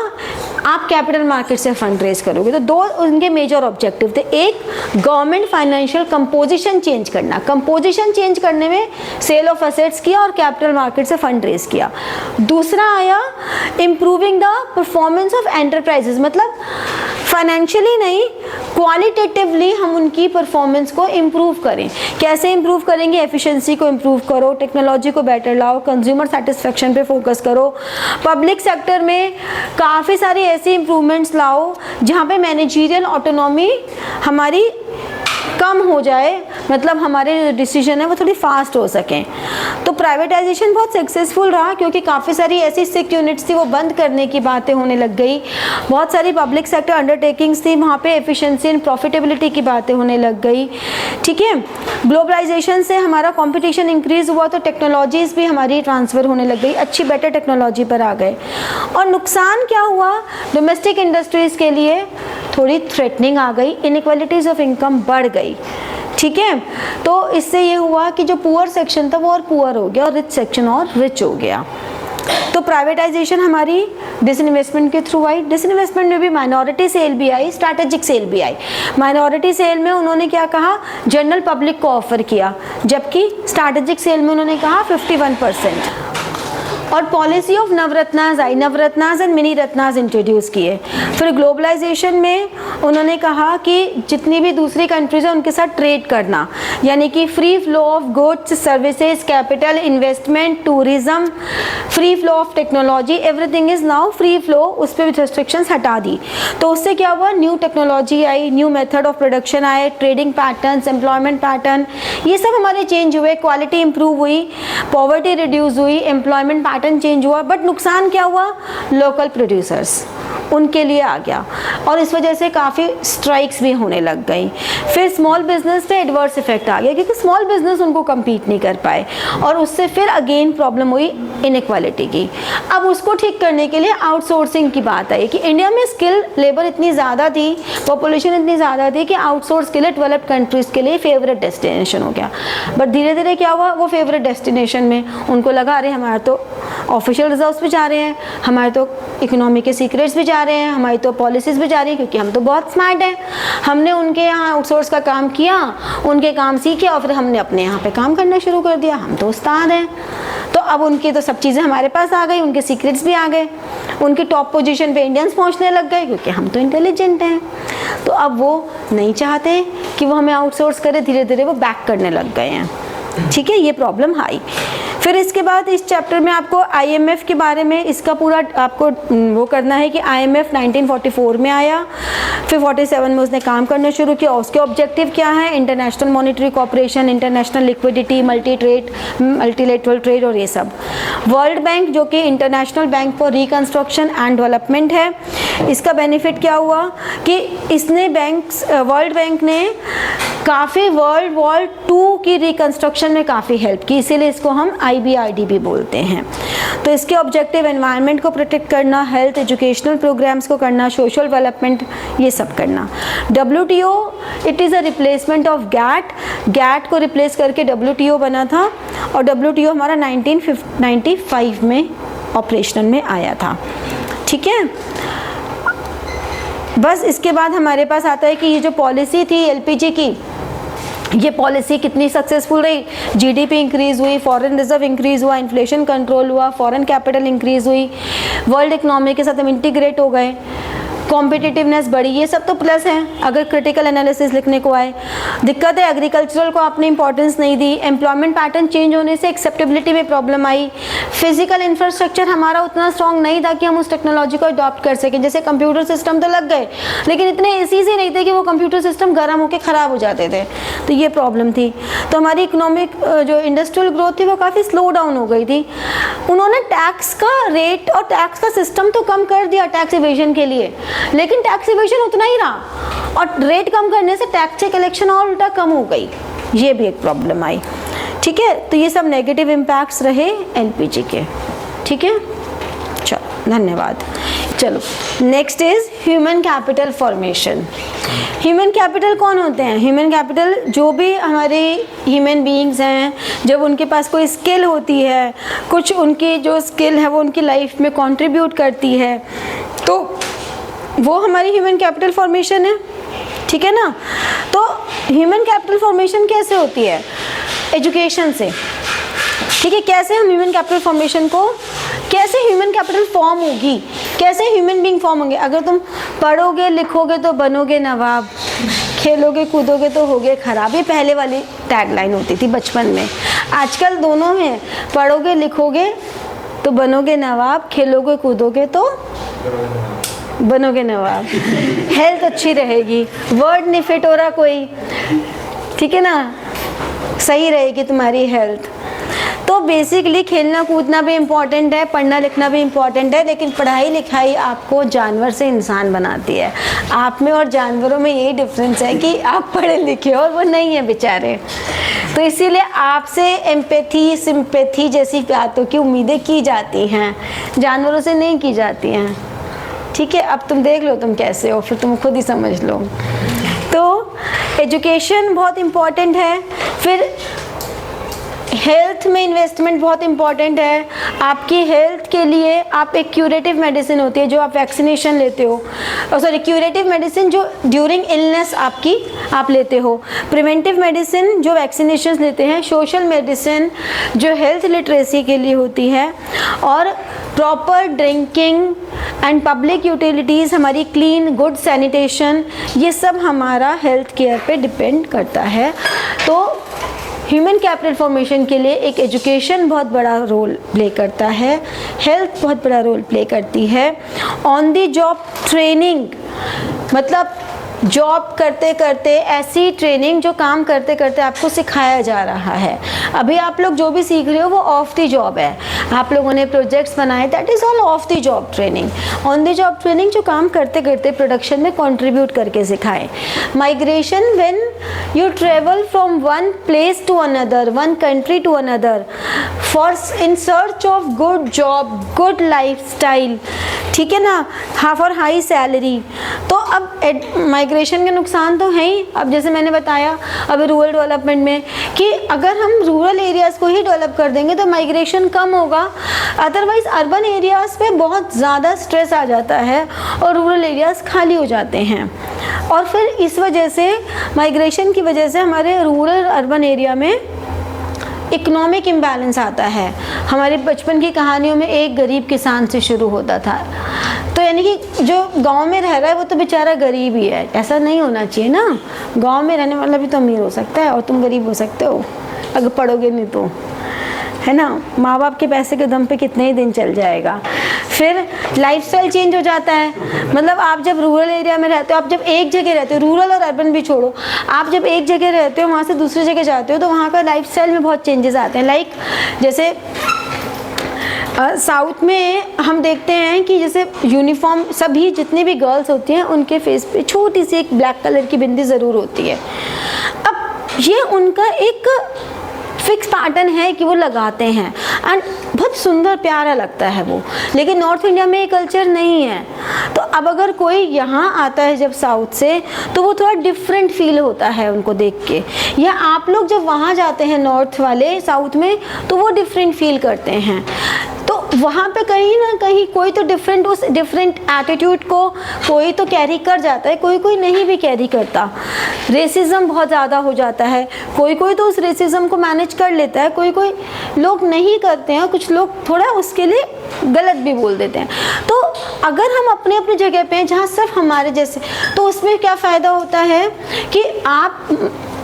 आप कैपिटल मार्केट से फंड रेज करोगे। तो दो उनके मेजर ऑब्जेक्टिव थे। एक गवर्नमेंट फाइनेंशियल कंपोजिशन चेंज करना, कंपोजिशन चेंज करने में सेल ऑफ एसेट्स किया और कैपिटल मार्केट से फंड रेज किया। दूसरा आया improving the performance of enterprises, मतलब फाइनेंशियली नहीं क्वालिटेटिवली हम उनकी परफॉर्मेंस को इम्प्रूव करें। कैसे इम्प्रूव करेंगे? एफिशिएंसी को इम्प्रूव करो, टेक्नोलॉजी को बेटर लाओ, कंज्यूमर सेटिस्फेक्शन पे फोकस करो। पब्लिक सेक्टर में काफ़ी सारी ऐसी इम्प्रूवमेंट्स लाओ जहाँ पे मैनेजरियल ऑटोनॉमी हमारी कम हो जाए, मतलब हमारे डिसीजन है वो थोड़ी फास्ट हो सकें। तो प्राइवेटाइजेशन बहुत सक्सेसफुल रहा क्योंकि काफ़ी सारी ऐसी सिक यूनिट्स थी वो बंद करने की बातें होने लग गई। बहुत सारी पब्लिक सेक्टर अंडरटेकिंग्स थी, वहाँ पे एफिशिएंसी एंड प्रॉफिटेबिलिटी की बातें होने लग गई। ठीक है। ग्लोबलाइजेशन से हमारा कंपटीशन इंक्रीज हुआ तो टेक्नोलॉजीज़ भी हमारी ट्रांसफ़र होने लग गई, अच्छी बेटर टेक्नोलॉजी पर आ गए। और नुकसान क्या हुआ? डोमेस्टिक इंडस्ट्रीज़ के लिए थोड़ी थ्रेटनिंग आ गई, इनइक्वालिटीज़ ऑफ इनकम बढ़ गई। ठीक है। तो इससे ये हुआ कि जो पुअर सेक्शन था वो और पुअर हो गया और रिच सेक्शन और रिच हो गया। तो प्राइवेटाइजेशन हमारी डिसइन्वेस्टमेंट के थ्रू आई। डिसइन्वेस्टमेंट में भी माइनॉरिटी सेल भी आई, स्ट्रैटेजिक सेल भी आई। माइनॉरिटी सेल में उन्होंने क्या कहा? जनरल पब्लिक को ऑफर किया, जबकि स्ट्रैटेजिक सेल में उन्होंने कहा 51%। और पॉलिसी ऑफ नवरत्नाज आई, Navratnas and mini Ratnas introduce किए। फिर ग्लोबलाइजेशन में उन्होंने कहा कि जितनी भी दूसरी कंट्रीज हैं उनके साथ ट्रेड करना, यानी कि free flow of goods, services, capital, investment, tourism, free flow of technology, everything is now free flow. उस पर भी रेस्ट्रिक्शंस हटा दी। तो उससे क्या हुआ? New technology I, new method of production आए, ट्रेडिंग पैटर्न्स, एम्प्लॉयमेंट पैटर्न, ये सब हमारे चेंज हुए। क्वालिटी इंप्रूव हुई, पॉवर्टी रिड्यूस हुई, एम्प्लॉयमेंट पैटर्न चेंज हुआ। बट नुकसान क्या हुआ? लोकल प्रोड्यूसर्स उनके लिए आ गया और इस वजह से काफ़ी स्ट्राइक्स भी होने लग गई। फिर स्मॉल बिजनेस पे एडवर्स इफेक्ट आ गया क्योंकि स्मॉल बिजनेस उनको compete नहीं कर पाए और उससे फिर अगेन प्रॉब्लम हुई इनइक्वालिटी की। अब उसको ठीक करने के लिए आउटसोर्सिंग की बात आई कि इंडिया में स्किल लेबर इतनी ज़्यादा थी, पॉपुलेशन इतनी ज़्यादा थी कि आउटसोर्स के लिए डेवलप्ड कंट्रीज़ के लिए फेवरेट डेस्टिनेशन हो गया। बट धीरे धीरे क्या हुआ? वो फेवरेट डेस्टिनेशन में उनको लगा अरे हमारे तो ऑफिशियल रिजर्व्स भी जा रहे हैं, हमारे तो इकोनॉमी के सीक्रेट्स भी जा रहे हैं, हमारी तो पॉलिसीज़ भी जा रही हैं क्योंकि हम तो बहुत स्मार्ट हैं, हमने उनके यहाँ आउटसोर्स का काम किया, उनके काम सीखे और फिर हमने अपने यहाँ पे काम करना शुरू कर दिया, हम तो उस्ताद हैं। तो अब उनकी तो सब चीज़ें हमारे पास आ गई, उनके सीक्रेट्स भी आ गए, उनकी टॉप पोजीशन पे इंडियंस पहुँचने लग गए क्योंकि हम तो इंटेलिजेंट हैं। तो अब वो नहीं चाहते कि वो हमें आउटसोर्स करे, धीरे धीरे वो बैक करने लग गए हैं। ठीक है, ये प्रॉब्लम आई। फिर इसके बाद इस चैप्टर में आपको IMF के बारे में इसका पूरा आपको वो करना है कि IMF 1944 में आया, फिर 47 में उसने काम करना शुरू किया। उसके ऑब्जेक्टिव क्या है? International monetary cooperation, international liquidity, multilateral trade और ये सब। वर्ल्ड बैंक जो कि international bank for reconstruction and development है, इसका बेनिफिट क्या हुआ कि इसने वर्ल्ड बैंक ने काफ़ी वर्ल्ड वॉर 2 की रिकंस्ट्रक्शन में काफ़ी हेल्प की, इसीलिए इसको हम IBRD बोलते हैं। तो इसके ऑब्जेक्टिव एनवायरनमेंट को प्रोटेक्ट करना, हेल्थ एजुकेशनल प्रोग्राम्स को करना, सोशल डेवलपमेंट ये सब करना। WTO it is a replacement of GATT को रिप्लेस करके WTO बना था और WTO हमारा 1995 में ऑपरेशन में आया था। ठीक है, बस इसके बाद हमारे पास आता है कि ये जो पॉलिसी थी LPG की, ये पॉलिसी कितनी सक्सेसफुल रही। GDP इंक्रीज़ हुई, फॉरेन रिजर्व इंक्रीज़ हुआ, इन्फ्लेशन कंट्रोल हुआ, फॉरेन कैपिटल इंक्रीज़ हुई, वर्ल्ड इकोनॉमी के साथ हम इंटीग्रेट हो गए, कॉम्पिटिटिवनेस बढ़ी, ये सब तो प्लस हैं अगर क्रिटिकल एनालिसिस लिखने को आए। दिक्कत है एग्रीकल्चरल को आपने इंपॉर्टेंस नहीं दी, एम्प्लॉयमेंट पैटर्न चेंज होने से एक्सेप्टेबिलिटी में प्रॉब्लम आई, फिजिकल इंफ्रास्ट्रक्चर हमारा उतना स्ट्रॉन्ग नहीं था कि हम उस टेक्नोलॉजी को अडॉप्ट कर सकें। जैसे कंप्यूटर सिस्टम तो लग गए लेकिन इतने एसी से नहीं थे कि वो कंप्यूटर सिस्टम गर्म होकर ख़राब हो जाते थे, तो ये प्रॉब्लम थी। तो हमारी इकोनॉमिक जो इंडस्ट्रियल ग्रोथ थी वो काफ़ी स्लो डाउन हो गई थी। उन्होंने टैक्स का रेट और टैक्स का सिस्टम तो कम कर दिया टैक्स इवेजन के लिए, लेकिन टैक्स इवेजन उतना ही रहा और रेट कम करने से टैक्स कलेक्शन और उल्टा कम हो गई, ये भी एक प्रॉब्लम आई। ठीक है, तो ये सब नेगेटिव इम्पैक्ट्स रहे LPG के। ठीक है, चलो धन्यवाद। चलो next is human capital formation. Human capital कौन होते हैं? ह्यूमन कैपिटल जो भी हमारे ह्यूमन बीइंग्स हैं, जब उनके पास कोई स्किल होती है, कुछ उनकी जो स्किल है वो उनकी लाइफ में कंट्रीब्यूट करती है, तो वो हमारी ह्यूमन कैपिटल फॉर्मेशन है। ठीक है ना, तो ह्यूमन कैपिटल फॉर्मेशन कैसे होती है? एजुकेशन से। ठीक है, कैसे हम ह्यूमन कैपिटल फॉर्मेशन को, कैसे ह्यूमन कैपिटल फॉर्म होगी, कैसे ह्यूमन बीइंग फॉर्म होंगे? अगर तुम पढ़ोगे लिखोगे तो बनोगे नवाब, खेलोगे कूदोगे तो होगे खराब, ये पहले वाली टैगलाइन होती थी बचपन में। आजकल दोनों में, पढ़ोगे लिखोगे तो बनोगे नवाब, खेलोगे कूदोगे तो बनोगे नवाब, हेल्थ अच्छी रहेगी, वर्ड नहीं फिट हो रहा कोई, ठीक है ना, सही रहेगी तुम्हारी हेल्थ। तो बेसिकली खेलना कूदना भी इम्पॉर्टेंट है, पढ़ना लिखना भी इम्पॉर्टेंट है, लेकिन पढ़ाई लिखाई आपको जानवर से इंसान बनाती है। आप में और जानवरों में यही डिफरेंस है कि आप पढ़े लिखे हो और वो नहीं है बेचारे। तो इसीलिए आपसे एम्पैथी सिंपैथी जैसी बातों की उम्मीदें की जाती हैं, जानवरों से नहीं की जाती हैं। ठीक है, अब तुम देख लो तुम कैसे हो, फिर तुम खुद ही समझ लो। तो एजुकेशन बहुत इम्पॉर्टेंट है, फिर हेल्थ में इन्वेस्टमेंट बहुत इम्पॉर्टेंट है। आपकी हेल्थ के लिए आप एक क्यूरेटिव मेडिसिन होती है जो आप वैक्सीनेशन लेते हो, सॉरी क्यूरेटिव मेडिसिन जो ड्यूरिंग इलनेस आपकी आप लेते हो, प्रिवेंटिव मेडिसिन जो वैक्सीनेशन लेते हैं, सोशल मेडिसिन जो हेल्थ लिटरेसी के लिए होती है, और proper drinking and public utilities, हमारी क्लीन गुड सैनिटेशन, ये सब हमारा हेल्थ केयर पे डिपेंड करता है। तो ह्यूमन कैपिटल फॉर्मेशन के लिए एक एजुकेशन बहुत बड़ा रोल प्ले करता है, हेल्थ बहुत बड़ा रोल प्ले करती है। ऑन द जॉब ट्रेनिंग मतलब जॉब करते करते ऐसी ट्रेनिंग जो काम करते करते आपको सिखाया जा रहा है। अभी आप लोग जो भी सीख रहे हो वो ऑफ द जॉब है, आप लोगों ने प्रोजेक्ट्स बनाए, that is all of the job training. On the job training जो काम करते करते प्रोडक्शन में कंट्रीब्यूट करके सिखाएं। Migration when you travel from one place to another, one country to another for in search of good job, good lifestyle, ठीक है ना, फॉर हाई सैलरी। तो अब माइग्रेशन के नुकसान तो हैं ही। अब जैसे मैंने बताया अभी रूरल डेवलपमेंट में कि अगर हम रूरल एरियाज़ को ही डेवलप कर देंगे तो माइग्रेशन कम होगा, अदरवाइज़ अर्बन एरियाज़ पे बहुत ज़्यादा स्ट्रेस आ जाता है और रूरल एरियाज़ खाली हो जाते हैं। और फिर इस वजह से माइग्रेशन की वजह से हमारे रूरल अर्बन एरिया में इकोनॉमिक इम्बैलेंस आता है। हमारे बचपन की कहानियों में एक गरीब किसान से शुरू होता था, तो यानी कि जो गांव में रह रहा है वो तो बेचारा गरीब ही है। ऐसा नहीं होना चाहिए ना, गांव में रहने वाला भी तो अमीर हो सकता है और तुम गरीब हो सकते हो अगर पढ़ोगे नहीं तो, है ना। माँ बाप के पैसे के दम पे कितने ही दिन चल जाएगा। फिर लाइफस्टाइल चेंज हो जाता है, मतलब आप जब रूरल एरिया में रहते हो, आप जब एक जगह रहते हो, रूरल और अर्बन भी छोड़ो, आप जब एक जगह रहते हो वहाँ से दूसरी जगह जाते हो तो वहाँ का लाइफस्टाइल में बहुत चेंजेस आते हैं। लाइक जैसे साउथ में हम देखते हैं कि जैसे यूनिफॉर्म सभी जितनी भी गर्ल्स होती हैं उनके फेस पे छोटी सी एक ब्लैक कलर की बिंदी ज़रूर होती है। अब ये उनका एक फिक्स पैटर्न है कि वो लगाते हैं एंड बहुत सुंदर प्यारा लगता है वो, लेकिन नॉर्थ इंडिया में ये कल्चर नहीं है। तो अब अगर कोई यहाँ आता है जब साउथ से तो वो थोड़ा डिफरेंट फील होता है उनको देख के, या आप लोग जब वहाँ जाते हैं नॉर्थ वाले साउथ में तो वो डिफरेंट फील करते हैं। तो वहाँ पे कहीं ना कहीं कोई तो डिफरेंट उस डिफरेंट एटीट्यूड को कोई तो कैरी कर जाता है, कोई कोई नहीं भी कैरी करता। रेसिज्म बहुत ज़्यादा हो जाता है, कोई कोई तो उस रेसिज्म को मैनेज कर लेता है, कोई कोई लोग नहीं करते हैं, कुछ लोग थोड़ा उसके लिए गलत भी बोल देते हैं। तो अगर हम अपने अपनी जगह पे हैं जहाँ सिर्फ हमारे जैसे, तो उसमें क्या फ़ायदा होता है कि आप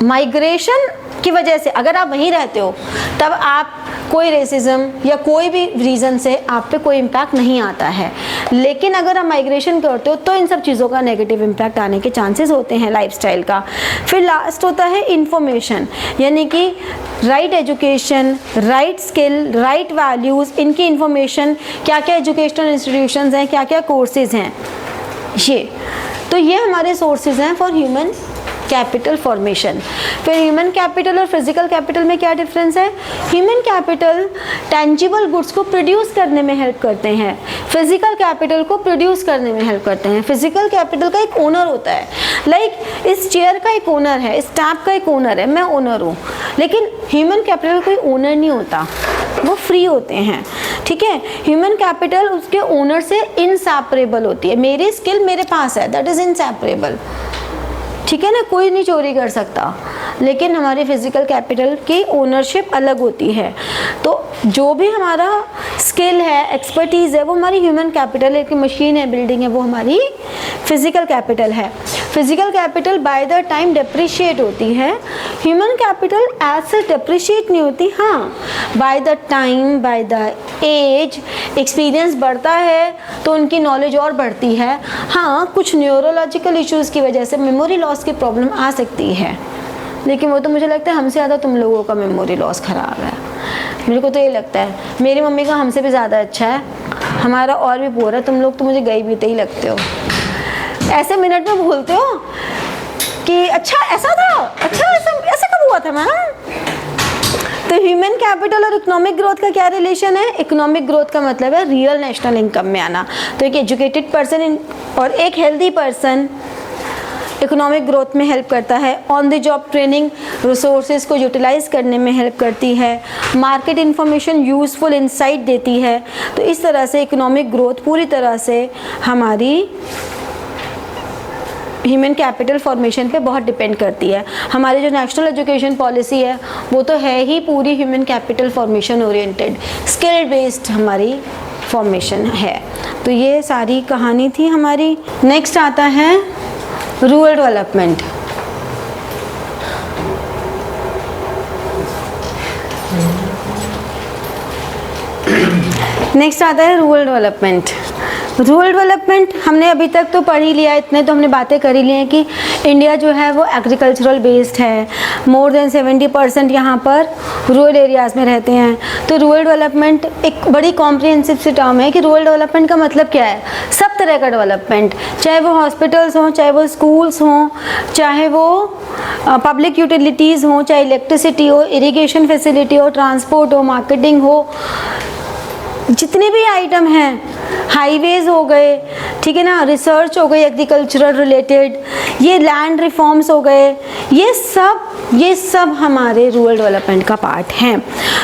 माइग्रेशन की वजह से अगर आप वहीं रहते हो तब आप कोई रेसिज्म या कोई भी रीज़न से आप पे कोई इम्पैक्ट नहीं आता है, लेकिन अगर आप माइग्रेशन करते हो तो इन सब चीज़ों का नेगेटिव इम्पैक्ट आने के चांसेस होते हैं लाइफस्टाइल का। फिर लास्ट होता है इंफॉर्मेशन, यानी कि right education, right skill, right values, इनकी इंफॉर्मेशन, क्या क्या एजुकेशनल इंस्टीट्यूशंस हैं, क्या क्या कोर्सेज़ हैं, ये हमारे सोर्सेज हैं फॉर ह्यूमन कैपिटल फॉर्मेशन। फिर ह्यूमन कैपिटल और फिजिकल कैपिटल में क्या डिफरेंस है? ह्यूमन कैपिटल टेंजिबल गुड्स को प्रोड्यूस करने में हेल्प करते हैं, फिजिकल कैपिटल को प्रोड्यूस करने में हेल्प करते हैं। फिजिकल कैपिटल का एक ओनर होता है, लाइक इस चेयर का एक ओनर है, इस टैप का एक ओनर है, मैं ओनर हूँ, लेकिन ह्यूमन कैपिटल कोई ओनर नहीं होता, वो फ्री होते हैं, ठीक है। ह्यूमन कैपिटल उसके ओनर से इनसेपरेबल होती है, मेरी स्किल मेरे पास है, दैट इज़ इनसेपरेबल, ठीक है ना, कोई नहीं चोरी कर सकता। लेकिन हमारी फिजिकल कैपिटल की ओनरशिप अलग होती है। तो जो भी हमारा स्किल है, एक्सपर्टीज़ है, वो हमारी ह्यूमन कैपिटल है, कि मशीन है, बिल्डिंग है, वो हमारी फिजिकल कैपिटल है। Physical capital by the time depreciate होती है, human capital as such depreciate नहीं होती। हाँ, by the time, by the age, experience बढ़ता है तो उनकी नॉलेज और बढ़ती है। हाँ, कुछ न्यूरोलॉजिकल इश्यूज़ की वजह से मेमोरी लॉस की प्रॉब्लम आ सकती है, लेकिन वो तो मुझे लगता है हमसे ज़्यादा तुम लोगों का मेमोरी लॉस ख़राब है, मेरे को तो ये लगता है। मेरी मम्मी का हमसे भी ज़्यादा अच्छा है, हमारा और भी पूरा है, तुम लोग तो मुझे गई बीते ही लगते हो, ऐसे मिनट में भूलते हो कि अच्छा ऐसा था, अच्छा ऐसा कब हुआ था मैम। तो ह्यूमन कैपिटल और इकोनॉमिक ग्रोथ का क्या रिलेशन है? इकोनॉमिक ग्रोथ का मतलब है रियल नेशनल इनकम में आना। तो एक एजुकेटेड पर्सन और एक हेल्दी पर्सन इकोनॉमिक ग्रोथ में हेल्प करता है। On the job training resources को यूटिलाइज करने में हेल्प करती है। मार्केट इन्फॉर्मेशन यूज़फुल इंसाइट देती है। तो इस तरह से इकोनॉमिक ग्रोथ पूरी तरह से हमारी ह्यूमन कैपिटल फॉर्मेशन पे बहुत डिपेंड करती है। हमारी जो नेशनल एजुकेशन पॉलिसी है वो तो है ही पूरी human capital formation oriented, skill based हमारी फॉर्मेशन है। तो ये सारी कहानी थी हमारी। नेक्स्ट आता है रूरल डेवलपमेंट। नेक्स्ट आता है रूरल डेवलपमेंट। रूरल डेवलपमेंट हमने अभी तक तो पढ़ ही लिया, इतने तो हमने बातें कर ही ली हैं कि इंडिया जो है वो एग्रीकल्चरल बेस्ड है, मोर देन 70% यहाँ पर रूरल एरियाज़ में रहते हैं। तो रूरल डेवलपमेंट एक बड़ी कॉम्प्रिहेंसिव सी टर्म है कि रूरल डेवलपमेंट का मतलब क्या है? सब तरह का डेवलपमेंट, चाहे वो हॉस्पिटल्स हों, चाहे वो स्कूल्स हों, चाहे वो पब्लिक यूटिलिटीज़ हों, चाहे इलेक्ट्रिसिटी हो, इरिगेशन फैसिलिटी हो, ट्रांसपोर्ट हो, मार्केटिंग हो, जितने भी आइटम हैं, हाईवेज हो गए, ठीक है ना, रिसर्च हो गई एग्रीकल्चरल रिलेटेड, ये लैंड रिफॉर्म्स हो गए, ये सब हमारे रूरल डेवलपमेंट का पार्ट हैं।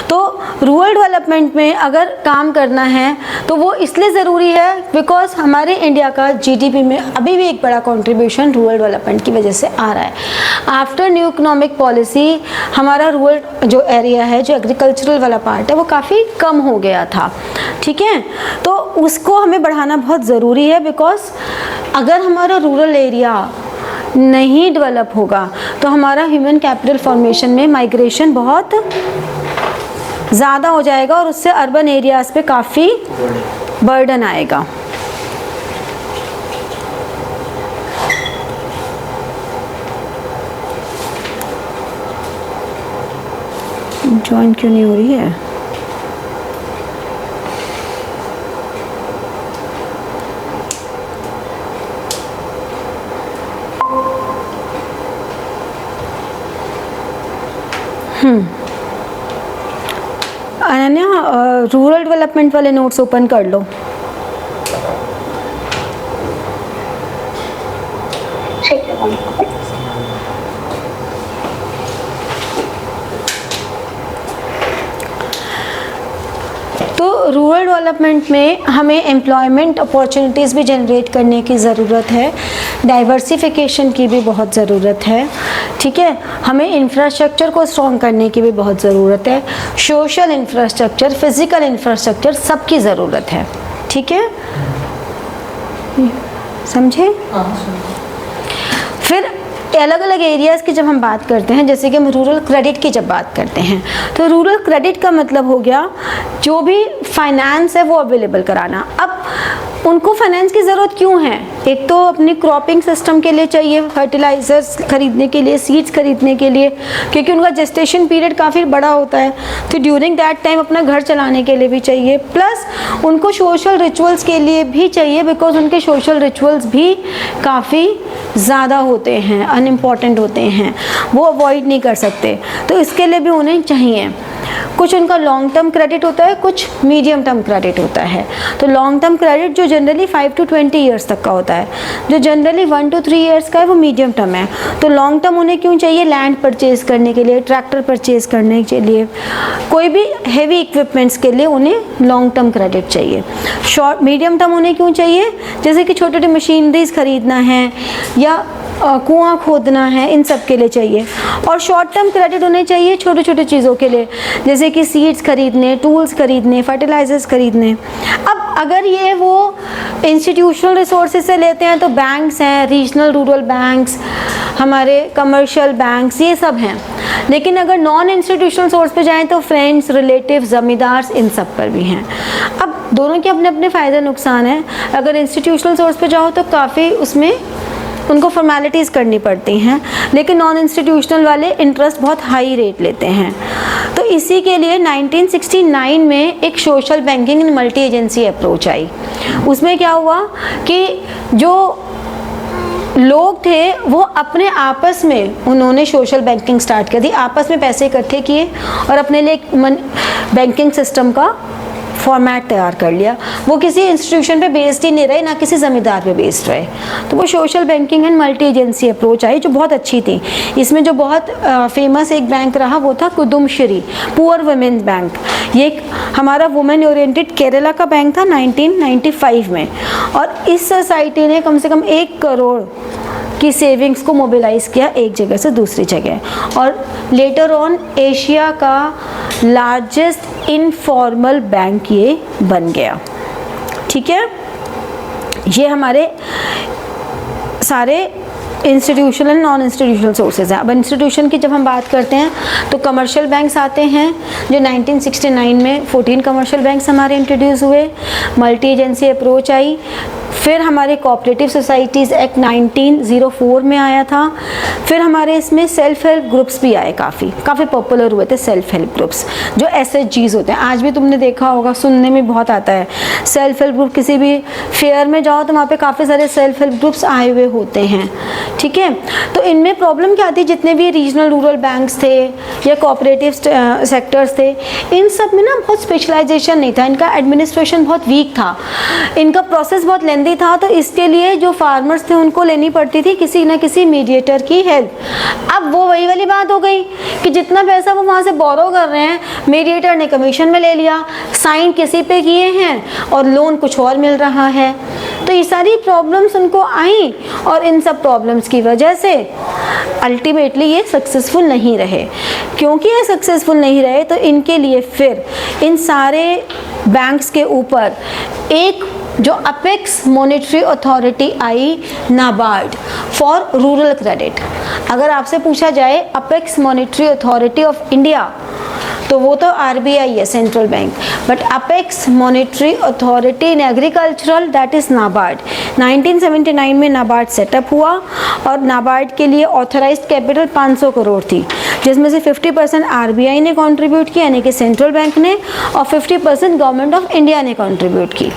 तो रूरल डेवलपमेंट में अगर काम करना है तो वो इसलिए ज़रूरी है बिकॉज हमारे इंडिया का जीडीपी में अभी भी एक बड़ा कंट्रीब्यूशन रूरल डेवलपमेंट की वजह से आ रहा है। आफ्टर न्यू इकोनॉमिक पॉलिसी हमारा रूरल जो एरिया है, जो एग्रीकल्चरल वाला पार्ट है, वो काफ़ी कम हो गया था, ठीक है। तो उसको हमें बढ़ाना बहुत ज़रूरी है बिकॉज अगर हमारा रूरल एरिया नहीं डेवलप होगा तो हमारा ह्यूमन कैपिटल फॉर्मेशन में माइग्रेशन बहुत ज़्यादा हो जाएगा और उससे अर्बन एरियाज़ पे काफ़ी बर्डन आएगा। ज्वाइन क्यों नहीं हो रही है? अनन्या, रूरल डेवलपमेंट वाले नोट्स ओपन कर लो। ठीक है। तो रूरल डेवलपमेंट में हमें एम्प्लॉयमेंट अपॉर्चुनिटीज़ भी जनरेट करने की ज़रूरत है, डाइवर्सिफिकेशन की भी बहुत ज़रूरत है, ठीक है। हमें इंफ्रास्ट्रक्चर को स्ट्रॉन्ग करने की भी बहुत ज़रूरत है, सोशल इंफ्रास्ट्रक्चर, फिज़िकल इंफ्रास्ट्रक्चर, सबकी ज़रूरत है, ठीक है, समझे? फिर अलग अलग एरियाज़ की जब हम बात करते हैं, जैसे कि हम रूरल क्रेडिट की जब बात करते हैं, तो रूरल क्रेडिट का मतलब हो गया जो भी फाइनेंस है वो अवेलेबल कराना। अब उनको फाइनेंस की ज़रूरत क्यों है? एक तो अपनी क्रॉपिंग सिस्टम के लिए चाहिए, फर्टिलाइज़र्स खरीदने के लिए, सीड्स खरीदने के लिए, क्योंकि उनका जेस्टेशन पीरियड काफ़ी बड़ा होता है, तो ड्यूरिंग दैट टाइम अपना घर चलाने के लिए भी चाहिए, प्लस उनको सोशल रिचुअल्स के लिए भी चाहिए, बिकॉज उनके सोशल रिचुअल्स भी काफ़ी ज़्यादा होते हैं, अनइम्पॉर्टेंट होते हैं, वो अवॉइड नहीं कर सकते, तो इसके लिए भी उन्हें चाहिए। कुछ उनका लॉन्ग टर्म क्रेडिट होता है, कुछ मीडियम टर्म क्रेडिट होता है। तो लॉन्ग टर्म क्रेडिट जो जनरली 5 to 20 ईयर्स तक का होता है, जो जनरली 1 to 3 ईयर्स का है, वो मीडियम टर्म है। तो लॉन्ग टर्म उन्हें क्यों चाहिए? लैंड परचेज करने के लिए, ट्रैक्टर परचेज करने के लिए, कोई भी हैवी इक्विपमेंट्स के लिए उन्हें लॉन्ग टर्म क्रेडिट चाहिए। शॉर्ट मीडियम टर्म उन्हें क्यों चाहिए? जैसे कि छोटे छोटे मशीनरीज खरीदना है या कुआं खोदना है, इन सब के लिए चाहिए। और शॉर्ट टर्म क्रेडिट उन्हें चाहिए छोटे छोटे चीज़ों के लिए, जैसे कि सीड्स खरीदने, टूल्स खरीदने, फर्टिलाइजर्स खरीदने। अब अगर ये वो इंस्टीट्यूशनल रिसोर्सेज से लेते हैं तो बैंक्स हैं, रीजनल रूरल बैंक्स, हमारे कमर्शियल बैंक्स, ये सब हैं। लेकिन अगर नॉन इंस्टीट्यूशनल सोर्स पे जाएं तो फ्रेंड्स, रिलेटिव्स, ज़मींदार्स, इन सब पर भी हैं। अब दोनों के अपने अपने फ़ायदे नुकसान हैं। अगर इंस्टीट्यूशनल सोर्स पे जाओ तो काफ़ी उसमें उनको फॉर्मेलिटीज़ करनी पड़ती हैं, लेकिन नॉन इंस्टीट्यूशनल वाले इंटरेस्ट बहुत हाई रेट लेते हैं। तो इसी के लिए 1969 में एक social banking and multi agency approach I. उसमें क्या हुआ कि जो लोग थे वो अपने आपस में उन्होंने सोशल बैंकिंग स्टार्ट कर दी, आपस में पैसे इकट्ठे किए और अपने लिए बैंकिंग सिस्टम का फॉर्मेट तैयार कर लिया। वो किसी इंस्टीट्यूशन पे बेस्ड ही नहीं रहे, ना किसी ज़मींदार पे बेस्ड रहे। तो वो social banking and multi agency approach I, जो बहुत अच्छी थी। इसमें जो बहुत फेमस एक बैंक रहा वो था कुदुम्श्री पुअर वुमेन्स बैंक। ये एक हमारा वुमेन ओरिएंटेड केरला का बैंक था 1995 में, और इस सोसाइटी ने कम से कम 1 करोड़ की सेविंग्स को मोबिलाइज़ किया एक जगह से दूसरी जगह, और लेटर ऑन एशिया का लार्जेस्ट इनफॉर्मल बैंक ये बन गया। ठीक है, ये हमारे सारे institutional and non institutional sources हैं। अब इंस्टीट्यूशन की जब हम बात करते हैं तो कमर्शियल बैंक्स आते हैं, जो 1969 में 14 कमर्शियल बैंक्स हमारे इंट्रोड्यूस हुए, मल्टी एजेंसी अप्रोच आई। फिर हमारे कोऑपरेटिव सोसाइटीज़ एक्ट 1904 में आया था। फिर हमारे इसमें सेल्फ हेल्प ग्रुप्स भी आए, काफ़ी पॉपुलर हुए थे सेल्फ हेल्प ग्रुप्स, जो SHGs होते हैं। आज भी तुमने देखा होगा, सुनने में बहुत आता है सेल्फ हेल्प ग्रुप। किसी भी फेयर में जाओ तो वहाँ पे काफ़ी सारे सेल्फ हेल्प ग्रुप्स आए हुए होते हैं। ठीक है, तो इनमें प्रॉब्लम क्या थी? जितने भी रीजनल रूरल बैंक्स थे या कोऑपरेटिव सेक्टर्स थे, इन सब में ना बहुत स्पेशलाइजेशन नहीं था, इनका एडमिनिस्ट्रेशन बहुत वीक था, इनका प्रोसेस बहुत लेंदी था। तो इसके लिए जो फार्मर्स थे उनको लेनी पड़ती थी किसी न किसी मीडिएटर की हेल्प। अब वो वही वाली बात हो गई कि जितना पैसा वो वहाँ से बोरो कर रहे हैं, मीडिएटर ने कमीशन में ले लिया, साइन किसी पे किए हैं और लोन कुछ और मिल रहा है। तो ये सारी प्रॉब्लम्स उनको आई, और इन सब प्रॉब्लम्स की वजह से अल्टीमेटली ये सक्सेसफुल नहीं रहे। क्योंकि ये सक्सेसफुल नहीं रहे तो इनके लिए फिर इन सारे बैंक्स के ऊपर एक जो apex monetary authority I, NABARD, for rural credit. अगर आपसे पूछा जाए apex monetary authority of India, तो वो तो आरबीआई है, central bank. But apex monetary authority in agricultural, that is NABARD. 1979 में नाबार्ड सेटअप हुआ और नाबार्ड के लिए ऑथराइज्ड कैपिटल 500 करोड़ थी, जिसमें से 50% आरबीआई ने कंट्रीब्यूट किया, यानी कि सेंट्रल बैंक ने, और 50% गवर्नमेंट ऑफ इंडिया ने कंट्रीब्यूट की।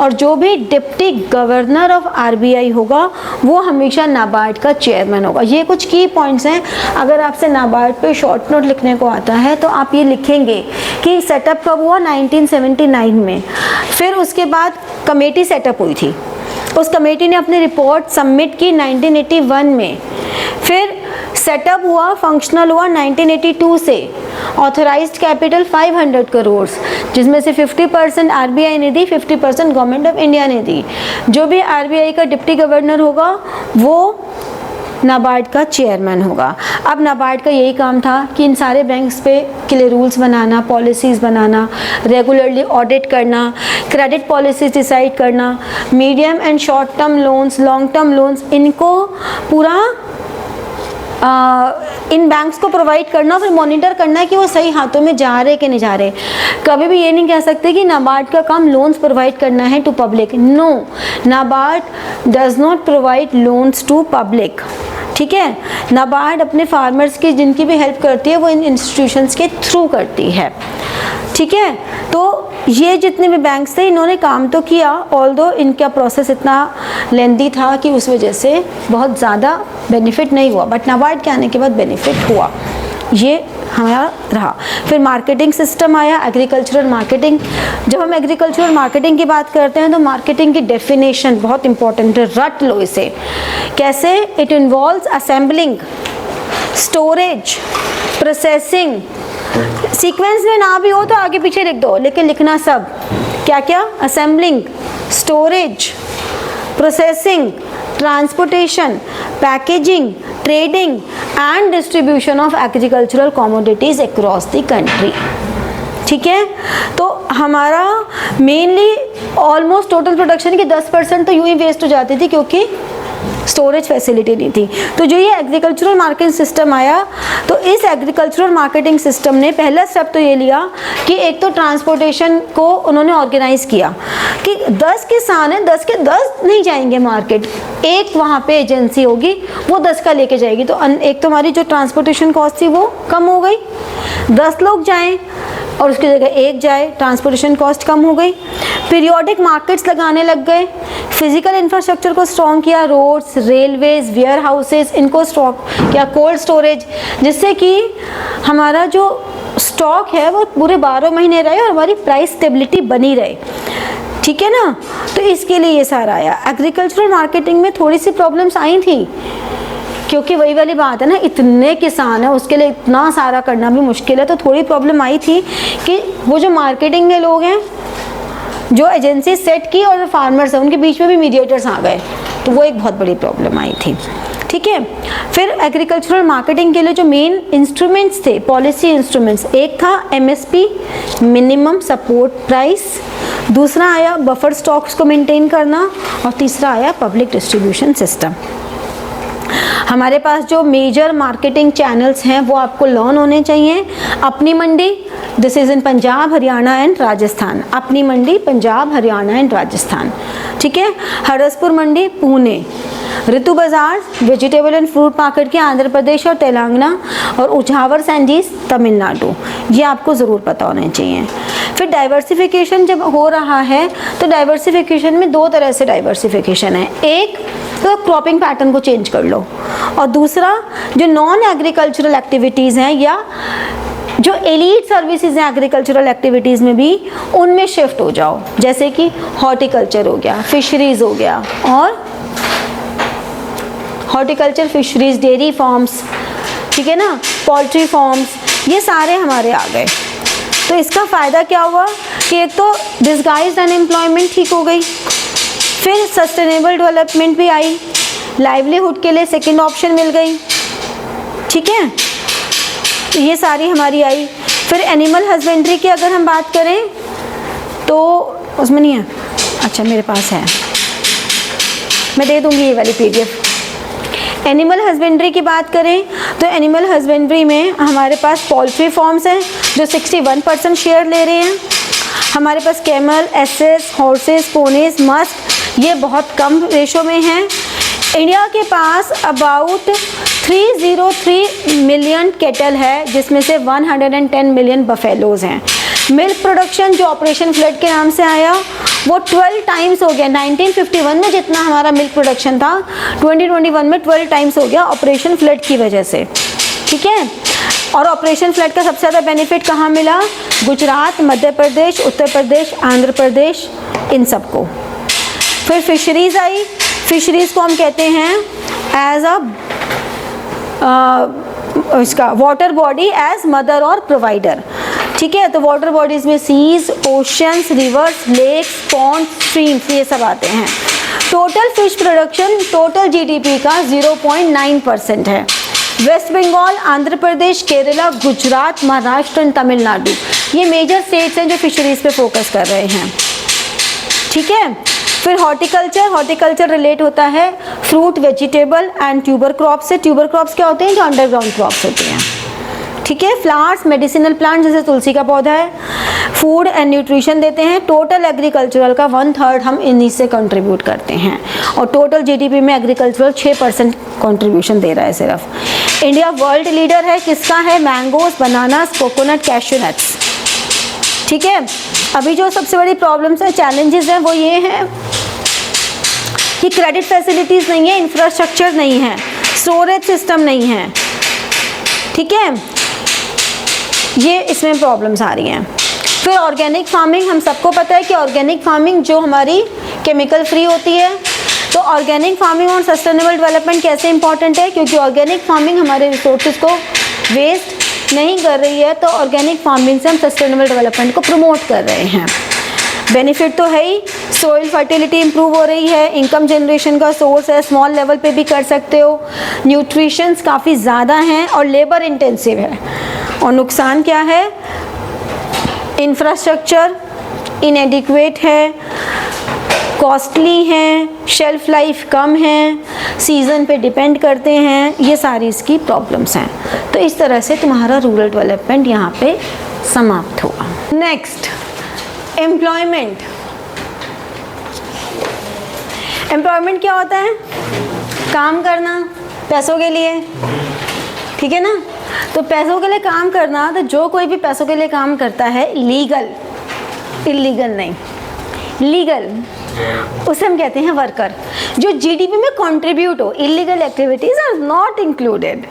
और जो भी डिप्टी गवर्नर ऑफ आरबीआई होगा वो हमेशा नाबार्ड का चेयरमैन होगा। ये कुछ की पॉइंट्स हैं, अगर आपसे नाबार्ड पे शॉर्ट नोट लिखने को आता है तो आप ये लिखेंगे कि सेटअप कब हुआ, 1979 में। फिर उसके बाद कमेटी सेटअप हुई थी, उस कमेटी ने अपनी रिपोर्ट सबमिट की 1981 में। फिर सेटअप हुआ, फंक्शनल हुआ 1982 से। ऑथराइज्ड कैपिटल 500 करोड़, जिसमें से 50% आरबीआई ने दी, 50% गवर्नमेंट ऑफ इंडिया ने दी। जो भी आरबीआई का डिप्टी गवर्नर होगा वो नाबार्ड का चेयरमैन होगा। अब नाबार्ड का यही काम था कि इन सारे बैंक्स पे के लिए रूल्स बनाना, पॉलिसीज़ बनाना, रेगुलरली ऑडिट करना, क्रेडिट पॉलिसीज डिसाइड करना, medium and short term loans, long term loans, इनको पूरा इन बैंक्स को प्रोवाइड करना, फिर मॉनिटर करना है कि वो सही हाथों में जा रहे कि नहीं जा रहे। कभी भी ये नहीं कह सकते कि नाबार्ड का काम लोन्स प्रोवाइड करना है to public. No, NABARD does not provide loans to public. ठीक है, नाबार्ड अपने फार्मर्स की जिनकी भी हेल्प करती है वो इन इंस्टीट्यूशंस के थ्रू करती है। ठीक है, तो ये जितने भी बैंक्स थे इन्होंने काम तो किया, ऑल्दो इनका प्रोसेस इतना लेंदी था कि उस वजह से बहुत ज़्यादा बेनिफिट नहीं हुआ, बट नाबार्ड के आने के बाद बेनिफिट हुआ, ये हमारा रहा। फिर मार्केटिंग सिस्टम आया, एग्रीकल्चरल मार्केटिंग। जब हम एग्रीकल्चरल मार्केटिंग की बात करते हैं तो मार्केटिंग की डेफिनेशन बहुत इंपॉर्टेंट है, रट लो इसे। कैसे? It involves assembling, storage, processing. Sequence में ना भी हो तो आगे पीछे लिख दो, लेकिन लिखना सब। क्या क्या? Assembling, storage, processing, transportation, packaging, trading and distribution of agricultural commodities across the country. ठीक है, तो हमारा मेनली ऑलमोस्ट टोटल प्रोडक्शन की 10% तो यूं ही वेस्ट हो जाती थी क्योंकि स्टोरेज फैसिलिटी नहीं थी। तो जो ये एग्रीकल्चरल मार्केटिंग सिस्टम आया, तो इस एग्रीकल्चरल मार्केटिंग सिस्टम ने पहला स्टेप तो ये लिया कि एक तो ट्रांसपोर्टेशन को उन्होंने ऑर्गेनाइज किया कि 10 किसान हैं, 10 के 10 नहीं जाएंगे मार्केट, एक वहाँ पे एजेंसी होगी वो 10 का लेके जाएगी। तो एक तो हमारी जो ट्रांसपोर्टेशन कॉस्ट थी वो कम हो गई, 10 लोग जाएँ और उसकी जगह एक जाए, ट्रांसपोर्टेशन कॉस्ट कम हो गई। पीरियोडिक मार्केट्स लगाने लग गए, फिजिकल इंफ्रास्ट्रक्चर को स्ट्रॉन्ग किया, रोड्स, रेलवेज, वेयर हाउसेज, इनको स्टॉक किया, कोल्ड स्टोरेज, जिससे कि हमारा जो स्टॉक है वो पूरे 12 महीने रहे और हमारी प्राइस स्टेबिलिटी बनी रहे। ठीक है ना, तो इसके लिए ये सारा आया। एग्रीकल्चरल मार्केटिंग में थोड़ी सी प्रॉब्लम्स आई थी क्योंकि वही वाली बात है ना, इतने किसान हैं, उसके लिए इतना सारा करना भी मुश्किल है, तो थोड़ी प्रॉब्लम आई थी कि वो जो मार्केटिंग के लोग हैं, जो एजेंसी सेट की और जो फार्मर्स हैं, उनके बीच में भी मीडिएटर्स आ गए, तो वो एक बहुत बड़ी प्रॉब्लम आई थी। ठीक है, फिर एग्रीकल्चरल मार्केटिंग के लिए जो मेन इंस्ट्रूमेंट्स थे, पॉलिसी इंस्ट्रूमेंट्स, एक था एमएसपी, मिनिमम सपोर्ट प्राइस, दूसरा आया बफर स्टॉक्स को मेंटेन करना, और तीसरा आया पब्लिक डिस्ट्रीब्यूशन सिस्टम। हमारे पास जो मेजर मार्केटिंग चैनल्स हैं वो आपको लर्न होने चाहिए। Apni Mandi, this is in Punjab, Haryana and Rajasthan. Apni Mandi Punjab, Haryana and Rajasthan. ठीक है, हरसपुर मंडी पुणे, ऋतु बाजार वेजिटेबल एंड फ्रूट मार्केट के आंध्र प्रदेश और तेलंगाना, और उझावर सैंडीज तमिलनाडु। ये आपको ज़रूर पता होने चाहिए। फिर डाइवर्सिफिकेशन जब हो रहा है तो डाइवर्सिफिकेशन में दो तरह से डाइवर्सिफिकेशन है। एक तो क्रॉपिंग पैटर्न को चेंज कर लो, और दूसरा जो नॉन एग्रीकल्चरल एक्टिविटीज़ हैं या जो एलीट सर्विसेज हैं एग्रीकल्चरल एक्टिविटीज़ में भी, उनमें शिफ्ट हो जाओ। जैसे कि हॉर्टिकल्चर हो गया, फिशरीज़ हो गया, और हॉर्टिकल्चर, फिशरीज़, डेयरी फार्म्स, ठीक है ना, पोल्ट्री फार्म्स, ये सारे हमारे आ गए। तो इसका फ़ायदा क्या हुआ कि एक तो डिस्गाइज्ड अनएम्प्लॉयमेंट ठीक हो गई, फिर सस्टेनेबल डेवलपमेंट भी आई, लाइवलीहुड के लिए सेकंड ऑप्शन मिल गई। ठीक है, तो ये सारी हमारी आई। फिर एनिमल हस्बेंड्री की अगर हम बात करें तो उसमें नहीं है, अच्छा मेरे पास है, मैं दे दूँगी ये वाली PDF। एनिमल हस्बेंड्री की बात करें तो एनिमल हस्बेंड्री में हमारे पास पोल्ट्री फार्म्स हैं जो 61% शेयर ले रहे हैं। हमारे पास कैमल, एसेस, हॉर्सेस, पोनीज, मस्क ये बहुत कम रेशो में हैं। इंडिया के पास अबाउट 303 मिलियन केटल है, जिसमें से 110 मिलियन बफेलोज हैं। मिल्क प्रोडक्शन जो ऑपरेशन फ्लड के नाम से आया वो 12 टाइम्स हो गया। 1951 में जितना हमारा मिल्क प्रोडक्शन था 2021 में 12 टाइम्स हो गया ऑपरेशन फ्लड की वजह से, ठीक है। और ऑपरेशन फ्लड का सबसे ज़्यादा बेनिफिट कहाँ मिला? गुजरात, मध्य प्रदेश, उत्तर प्रदेश, आंध्र प्रदेश, इन सबको। फिर फिशरीज़ आई। फिशरीज़ को हम कहते हैं एज इसका वाटर बॉडी एज मदर और प्रोवाइडर, ठीक है। तो वाटर बॉडीज़ में seas, oceans, rivers, lakes, pond, streams ये सब आते हैं। Total fish production total GDP का 0.9% है। वेस्ट बंगाल, आंध्र प्रदेश, केरला, गुजरात, महाराष्ट्र एंड तमिलनाडु ये मेजर स्टेट्स हैं जो फिशरीज़ पे फोकस कर रहे हैं, ठीक है। फिर हॉर्टिकल्चर रिलेट होता है fruit, vegetable and tuber crops से। ट्यूबर क्रॉप्स क्या होते हैं? जो अंडरग्राउंड क्रॉप्स होते हैं, ठीक है। फ्लावर्स, मेडिसिनल प्लांट जैसे तुलसी का पौधा है। फूड एंड न्यूट्रिशन देते हैं। टोटल एग्रीकल्चरल का 1/3 हम इन्हीं से कंट्रीब्यूट करते हैं और टोटल जीडीपी में एग्रीकल्चरल 6% कंट्रीब्यूशन दे रहा है सिर्फ। इंडिया वर्ल्ड लीडर है, किसका है? Mangoes, bananas, coconut, cashew nuts, ठीक है। अभी जो सबसे बड़ी प्रॉब्लम्स हैं, चैलेंजेस हैं, वो ये हैं कि क्रेडिट फैसिलिटीज़ नहीं है, इंफ्रास्ट्रक्चर नहीं है, स्टोरेज सिस्टम नहीं है, ठीक है। ये इसमें प्रॉब्लम्स आ रही हैं। फिर ऑर्गेनिक फार्मिंग, हम सबको पता है कि ऑर्गेनिक फार्मिंग जो हमारी केमिकल फ्री होती है। तो ऑर्गेनिक फार्मिंग और सस्टेनेबल डेवलपमेंट कैसे इंपॉर्टेंट है? क्योंकि ऑर्गेनिक फार्मिंग हमारे रिसोर्सेज को वेस्ट नहीं कर रही है, तो ऑर्गेनिक फार्मिंग से हम सस्टेनेबल डेवलपमेंट को प्रमोट कर रहे हैं। बेनिफिट तो है ही, सोइल फर्टिलिटी इंप्रूव हो रही है, इनकम जनरेशन का सोर्स है, स्मॉल लेवल पे भी कर सकते हो, न्यूट्रिशंस काफ़ी ज़्यादा हैं और लेबर इंटेंसिव है। और नुकसान क्या है? इंफ्रास्ट्रक्चर इनएडिक्वेट है, कॉस्टली हैं, शेल्फ लाइफ कम है, सीज़न पे डिपेंड करते हैं, ये सारी इसकी प्रॉब्लम्स हैं। तो इस तरह से तुम्हारा रूरल डेवलपमेंट यहाँ पे समाप्त हुआ। Next, employment. एम्प्लॉयमेंट क्या होता है? काम करना पैसों के लिए, ठीक है ना। तो पैसों के लिए काम करना, तो जो कोई भी पैसों के लिए काम करता है लीगल, इलीगल नहीं, लीगल, उसे हम कहते हैं वर्कर। जो जीडीपी में कंट्रीब्यूट हो, illegal activities are not included.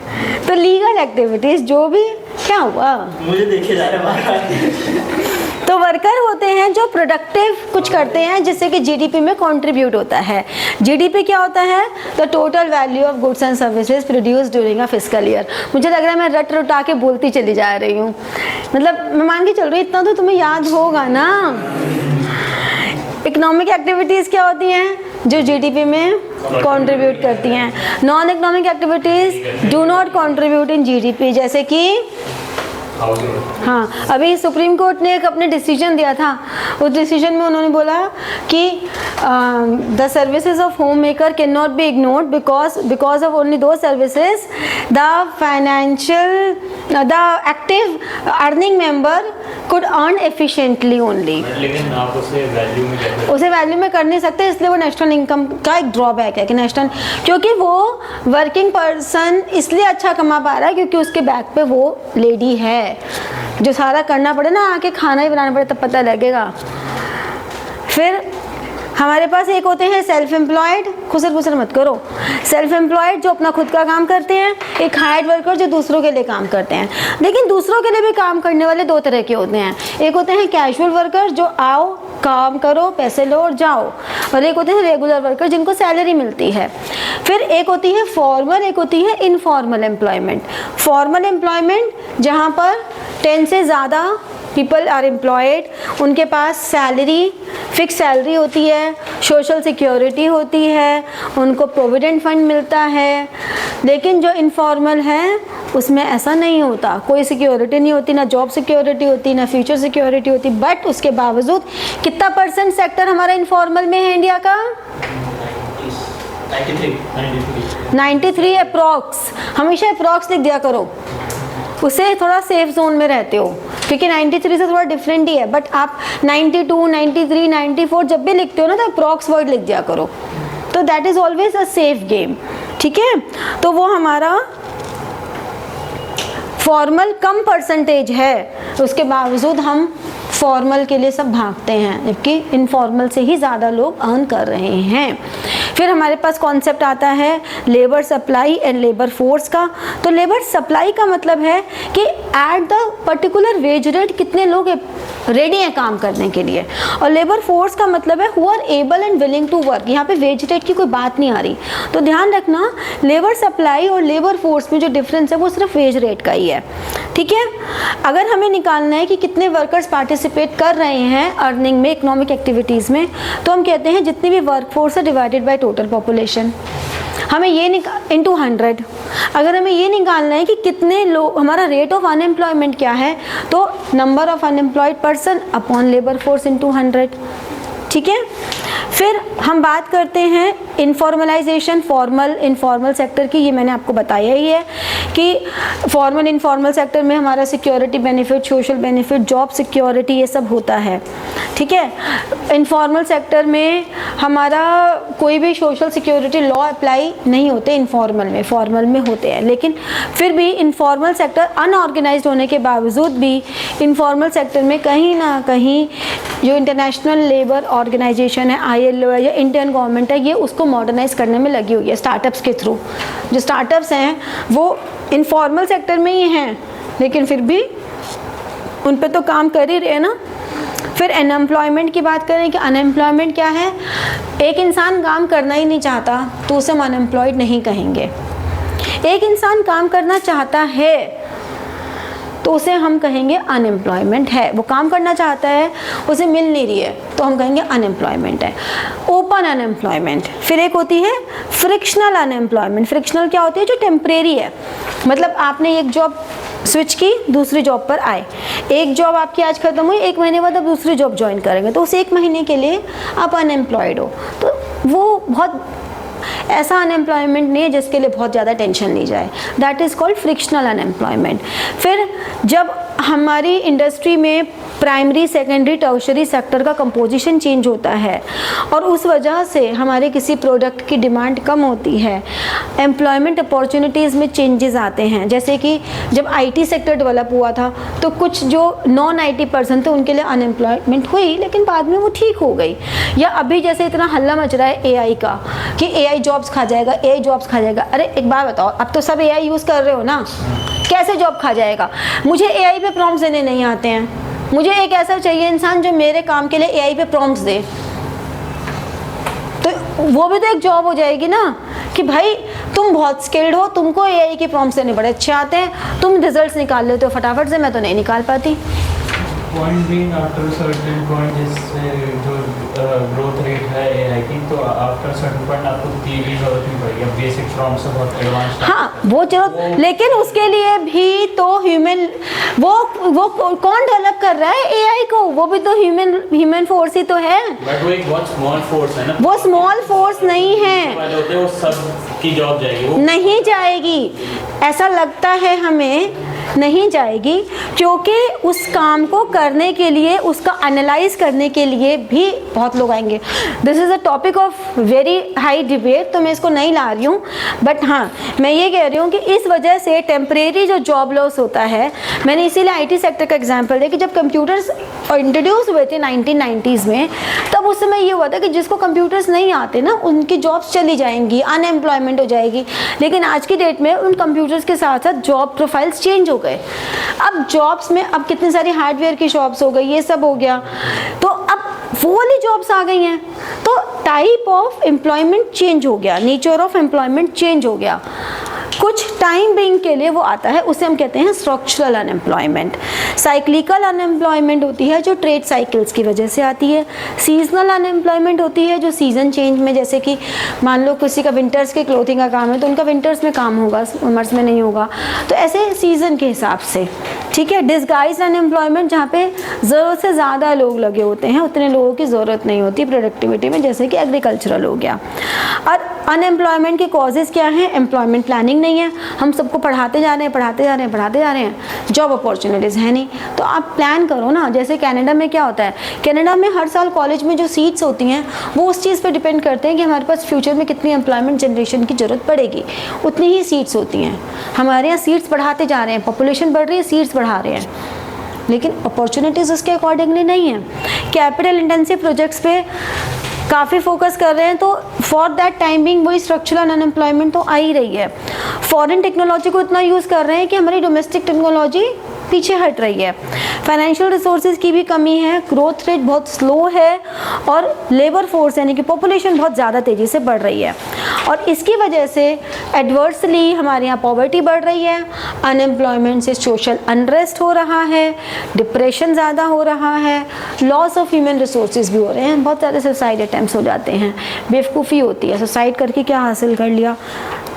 तो लीगल एक्टिविटीज जो भी, क्या हुआ? मुझे देखे जा रहे तो वर्कर होते हैं जो प्रोडक्टिव कुछ करते हैं जिससे कि जीडीपी में कंट्रीब्यूट होता है। जीडीपी क्या होता है? The total value of goods and services produce during a fiscal year. मुझे लग रहा है मैं रट रटा के बोलती चली जा रही हूँ, मतलब मैं मान के चल रही हूँ, इतना तो तुम्हें याद होगा ना। इकोनॉमिक एक्टिविटीज़ क्या होती हैं? जो जीडीपी में कंट्रीब्यूट करती हैं। Non economic activities do not contribute in GDP, जैसे कि हाँ, अभी सुप्रीम कोर्ट ने एक अपने डिसीजन दिया था। उस डिसीजन में उन्होंने बोला कि the services of home maker can not be ignored because of only दो services the financial the active earning member could earn efficiently only. लेकिन आप उसे वैल्यू में कर नहीं सकते, इसलिए वो नेशनल इनकम का एक ड्रॉबैक है कि नेशनल, क्योंकि वो वर्किंग पर्सन इसलिए अच्छा कमा पा रहा है क्योंकि उसके बैक पे वो लेडी है। जो सारा करना पड़े ना, आके खाना ही बनाना पड़े तब पता लगेगा। फिर हमारे पास एक होते हैं सेल्फ एम्प्लॉयड, खुसर खुसर मत करो, सेल्फ एम्प्लॉयड जो अपना खुद का काम करते हैं। एक हायर्ड वर्कर जो दूसरों के लिए काम करते हैं। लेकिन दूसरों के लिए भी काम करने वाले दो तरह के होते हैं। एक होते हैं कैजुअल वर्कर जो आओ काम करो पैसे लो और जाओ, और एक होते हैं रेगुलर वर्कर जिनको सैलरी मिलती है। फिर एक होती है फॉर्मल, एक होती है इनफॉर्मल एम्प्लॉयमेंट। फॉर्मल एम्प्लॉयमेंट जहाँ पर 10 से ज़्यादा पीपल आर एम्प्लॉयड, उनके पास सैलरी, फिक्स सैलरी होती है, सोशल सिक्योरिटी होती है, उनको प्रोविडेंट फंड मिलता है। लेकिन जो इनफॉर्मल है उसमें ऐसा नहीं होता, कोई सिक्योरिटी नहीं होती, ना जॉब सिक्योरिटी होती, ना फ्यूचर सिक्योरिटी होती। बट उसके बावजूद कितना % सेक्टर हमारा इनफॉर्मल में है इंडिया का? 93 अप्रॉक्स, हमेशा अप्रॉक्स लिख दिया करो, उससे थोड़ा सेफ जोन में रहते हो, क्योंकि 93 से थोड़ा डिफरेंट ही है। बट आप 92, 93, 94 जब भी लिखते हो ना तो अप्रॉक्स वर्ड लिख दिया करो, तो that is always a safe game. ठीक है, तो वो हमारा फॉर्मल कम परसेंटेज है, उसके बावजूद हम फॉर्मल के लिए सब भागते हैं, जबकि इनफॉर्मल से ही ज़्यादा लोग अर्न कर रहे हैं। फिर हमारे पास कॉन्सेप्ट आता है labour supply and labour force का। तो लेबर सप्लाई का मतलब है कि at the particular wage rate कितने लोग रेडी हैं काम करने के लिए, और लेबर फोर्स का मतलब है who are able and willing to work. यहाँ पे वेज रेट की कोई बात नहीं आ रही, तो ध्यान रखना लेबर सप्लाई और लेबर फोर्स में जो डिफरेंस है वो सिर्फ वेज रेट का ही है। ठीक है, अगर हमें निकालना है कि कितने वर्कर्स पार्टिसिपेट कर रहे हैं अर्निंग में, इकोनॉमिक एक्टिविटीज़ में, तो हम कहते हैं जितनी भी वर्क फोर्स है डिवाइडेड बाय टोटल पॉपुलेशन। हमें ये इनटू 100। अगर हमें ये निकालना है कि कितने लोग, हमारा रेट ऑफ अनएम्प्लॉयमेंट क्या है, तो number of unemployed person upon labour force into 100। ठीक है, फिर हम बात करते हैं इनफॉर्मलाइजेशन, फॉर्मल इनफॉर्मल सेक्टर की। ये मैंने आपको बताया ही है कि फॉर्मल इनफॉर्मल सेक्टर में हमारा security benefit, social benefit, job security, ये सब होता है। ठीक है, इनफॉर्मल सेक्टर में हमारा कोई भी सोशल सिक्योरिटी लॉ अप्लाई नहीं होते इनफॉर्मल में, फॉर्मल में होते हैं। लेकिन फिर भी इनफॉर्मल सेक्टर अनऑर्गेनाइज्ड होने के बावजूद भी इनफॉर्मल सेक्टर में कहीं ना कहीं जो इंटरनेशनल लेबर ऑर्गेनाइजेशन है, ILO है या इंडियन गवर्नमेंट है, ये उसको मॉडर्नाइज करने में लगी हुई है स्टार्टअप्स के थ्रू। जो स्टार्टअप्स हैं वो इनफॉर्मल सेक्टर में ही हैं, लेकिन फिर भी उन पे तो काम कर ही रहे हैं ना। फिर अनएम्प्लॉयमेंट की बात करें कि अनएम्प्लॉयमेंट क्या है। एक इंसान काम करना ही नहीं चाहता तो उसे हम अनएम्प्लॉयड नहीं कहेंगे। एक इंसान काम करना चाहता है तो उसे हम कहेंगे अनएम्प्लॉयमेंट है। वो काम करना चाहता है, उसे मिल नहीं रही है, तो हम कहेंगे अनएम्प्लॉयमेंट है। Open unemployment. फिर एक होती है फ्रिक्शनल अनएम्प्लॉयमेंट। फ्रिक्शनल क्या होती है? जो टेम्परेरी है, मतलब आपने एक जॉब स्विच की, दूसरी जॉब पर आए, एक जॉब आपकी आज खत्म हुई, 1 महीने बाद आप दूसरी जॉब ज्वाइन करेंगे, तो उस 1 महीने के लिए आप अनएम्प्लॉयड हो। तो वो बहुत ऐसा अनएम्प्लॉयमेंट नहीं है जिसके लिए बहुत ज़्यादा टेंशन ली जाए, that is called frictional unemployment. फिर जब हमारी इंडस्ट्री में प्राइमरी, सेकेंडरी, टर्शरी सेक्टर का कंपोजिशन चेंज होता है और उस वजह से हमारे किसी प्रोडक्ट की डिमांड कम होती है, एम्प्लॉयमेंट अपॉर्चुनिटीज़ में चेंजेस आते हैं। जैसे कि जब IT सेक्टर डेवलप हुआ था तो कुछ जो नॉन IT पर्सन थे उनके लिए अनएम्प्लॉयमेंट हुई, लेकिन बाद में वो ठीक हो गई। या अभी जैसे इतना हल्ला मच रहा है AI का कि AI जॉब्स खा जाएगा, AI जॉब्स खा जाएगा। अरे एक बात बताओ, अब तो सब AI यूज़ कर रहे हो ना, कैसे जॉब खा जाएगा? मुझे AI पे प्रॉम्प्ट्स देने नहीं आते हैं, मुझे एक ऐसा चाहिए इंसान जो मेरे काम के लिए AI पे प्रॉम्प्ट्स दे, तो वो भी तो एक जॉब हो जाएगी ना। कि भाई तुम बहुत स्किल्ड हो, तुमको AI के प्रॉम्प्ट्स देने बड़े अच्छे आते हैं, तुम रिजल्ट्स निकाल लेते हो फटाफट से, मैं तो नहीं निकाल पाती। Point being after certain point जिससे जो ग्रोथ रेट है AI की, तो आफ्टर सर्टेन पॉइंट आपको की भी जरूरत नहीं पड़ेगी, बेसिक फ्रॉम से बहुत एडवांस। हाँ वो चलो, लेकिन उसके लिए भी तो ह्यूमन, वो कौन डेवलप कर रहा है AI को? वो भी तो ह्यूमन फोर्स ही तो है। बट वो एक बहुत स्मॉल फोर्स है ना। वो स्मॉल फोर्स नहीं है, वो सब की जॉब जाएगी, वो नहीं जाएगी, ऐसा लगता है हमें नहीं जाएगी, क्योंकि उस काम को करने के लिए, उसका एनालाइज करने के लिए भी बहुत लोग आएंगे। This is a topic of very high debate, तो मैं इसको नहीं ला रही हूँ, बट हाँ मैं ये कह रही हूँ कि इस वजह से टेम्परेरी जो जॉब लॉस होता है, मैंने इसीलिए IT सेक्टर का एग्जाम्पल दिया कि जब कंप्यूटर्स इंट्रोड्यूस हुए थे 1990s में, तब उस समय ये हुआ था कि जिसको कंप्यूटर्स नहीं आते ना, उनकी जॉब्स चली जाएंगी, अनएम्प्लॉयमेंट हो जाएगी। लेकिन आज की डेट में उन कंप्यूटर्स के साथ साथ जॉब प्रोफाइल्स चेंज हो गए। अब जॉब्स में अब कितनी सारी हार्डवेयर की शॉप्स हो गई, ये सब हो गया, तो अब वो वाली जॉब्स आ गई हैं, तो टाइप ऑफ एम्प्लॉयमेंट चेंज हो गया, नेचर ऑफ एम्प्लॉयमेंट चेंज हो गया। कुछ टाइम बिंग के लिए वो आता है, उसे हम कहते हैं स्ट्रक्चरल अनएम्प्लॉयमेंट। साइक्लिकल अनएम्प्लॉयमेंट होती है जो ट्रेड साइकिल्स की वजह से आती है। सीजनल अनएम्प्लॉयमेंट होती है जो सीजन चेंज में, जैसे कि मान लो किसी का विंटर्स के क्लोथिंग का काम है तो उनका विंटर्स में काम होगा, समर्स में नहीं होगा, तो ऐसे सीजन के हिसाब से। ठीक है। डिसगाइज अनएम्प्लॉयमेंट, जहाँ पे ज़रूरत से ज़्यादा लोग लगे होते हैं, उतने लोगों की ज़रूरत नहीं होती प्रोडक्टिविटी में, जैसे कि एग्रीकल्चरल हो गया। और अनएम्प्लॉयमेंट के कॉजेज़ क्या हैं? एम्प्लॉयमेंट प्लानिंग नहीं है, हम सबको पढ़ाते जा रहे हैं, जॉब अपॉर्चुनिटीज़ है नहीं। तो आप प्लान करो ना। जैसे कनाडा में क्या होता है, कनाडा में हर साल कॉलेज में जो सीट्स होती हैं वो उस चीज़ पे डिपेंड करते हैं कि हमारे पास फ्यूचर में कितनी एम्प्लॉयमेंट जनरेशन की ज़रूरत पड़ेगी, उतनी ही सीट्स होती हैं। हमारे यहाँ सीट्स बढ़ाते जा रहे हैं, पॉपुलेशन बढ़ रही है, सीट्स बढ़ा रहे हैं, लेकिन अपॉर्चुनिटीज़ उसके अकॉर्डिंगली नहीं है। कैपिटल इंटेंसिव प्रोजेक्ट्स पे काफ़ी फोकस कर रहे हैं, तो फॉर दैट टाइम बिंग वही स्ट्रक्चरल अनएम्प्लॉयमेंट तो आ ही रही है। फॉरेन टेक्नोलॉजी को इतना यूज़ कर रहे हैं कि हमारी डोमेस्टिक टेक्नोलॉजी पीछे हट रही है। फाइनेंशियल रिसोर्सेज की भी कमी है, ग्रोथ रेट बहुत स्लो है, और लेबर फोर्स यानी कि पॉपुलेशन बहुत ज़्यादा तेज़ी से बढ़ रही है, और इसकी वजह से एडवर्सली हमारे यहाँ पॉवर्टी बढ़ रही है, अनएम्प्लॉयमेंट से सोशल अनरेस्ट हो रहा है, डिप्रेशन ज़्यादा हो रहा है, लॉस ऑफ ह्यूमन रिसोर्सेज भी हो रहे हैं, बहुत सारे सुसाइड अटैम्प्ट्स हो जाते हैं। बेवकूफ़ी होती है, सुसाइड करके क्या हासिल कर लिया,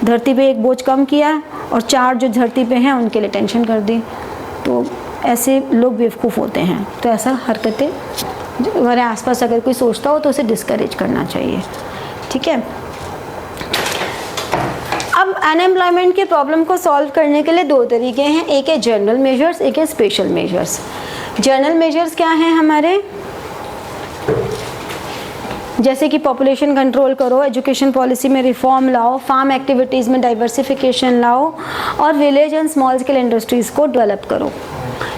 धरती पे एक बोझ कम किया और 4 जो धरती पे हैं उनके लिए टेंशन कर दी। तो ऐसे लोग बेवकूफ़ होते हैं। तो ऐसा हरकतें हमारे आसपास अगर कोई सोचता हो तो उसे डिस्करेज करना चाहिए, ठीक है। अब अनएम्प्लॉयमेंट के प्रॉब्लम को सॉल्व करने के लिए 2 तरीके हैं, एक है जनरल मेजर्स, एक है स्पेशल मेजर्स। जनरल मेजर्स क्या हैं हमारे? जैसे कि पॉपुलेशन कंट्रोल करो, एजुकेशन पॉलिसी में रिफॉर्म लाओ, फार्म एक्टिविटीज़ में डाइवर्सिफिकेशन लाओ, और village and small scale industries को डेवलप करो।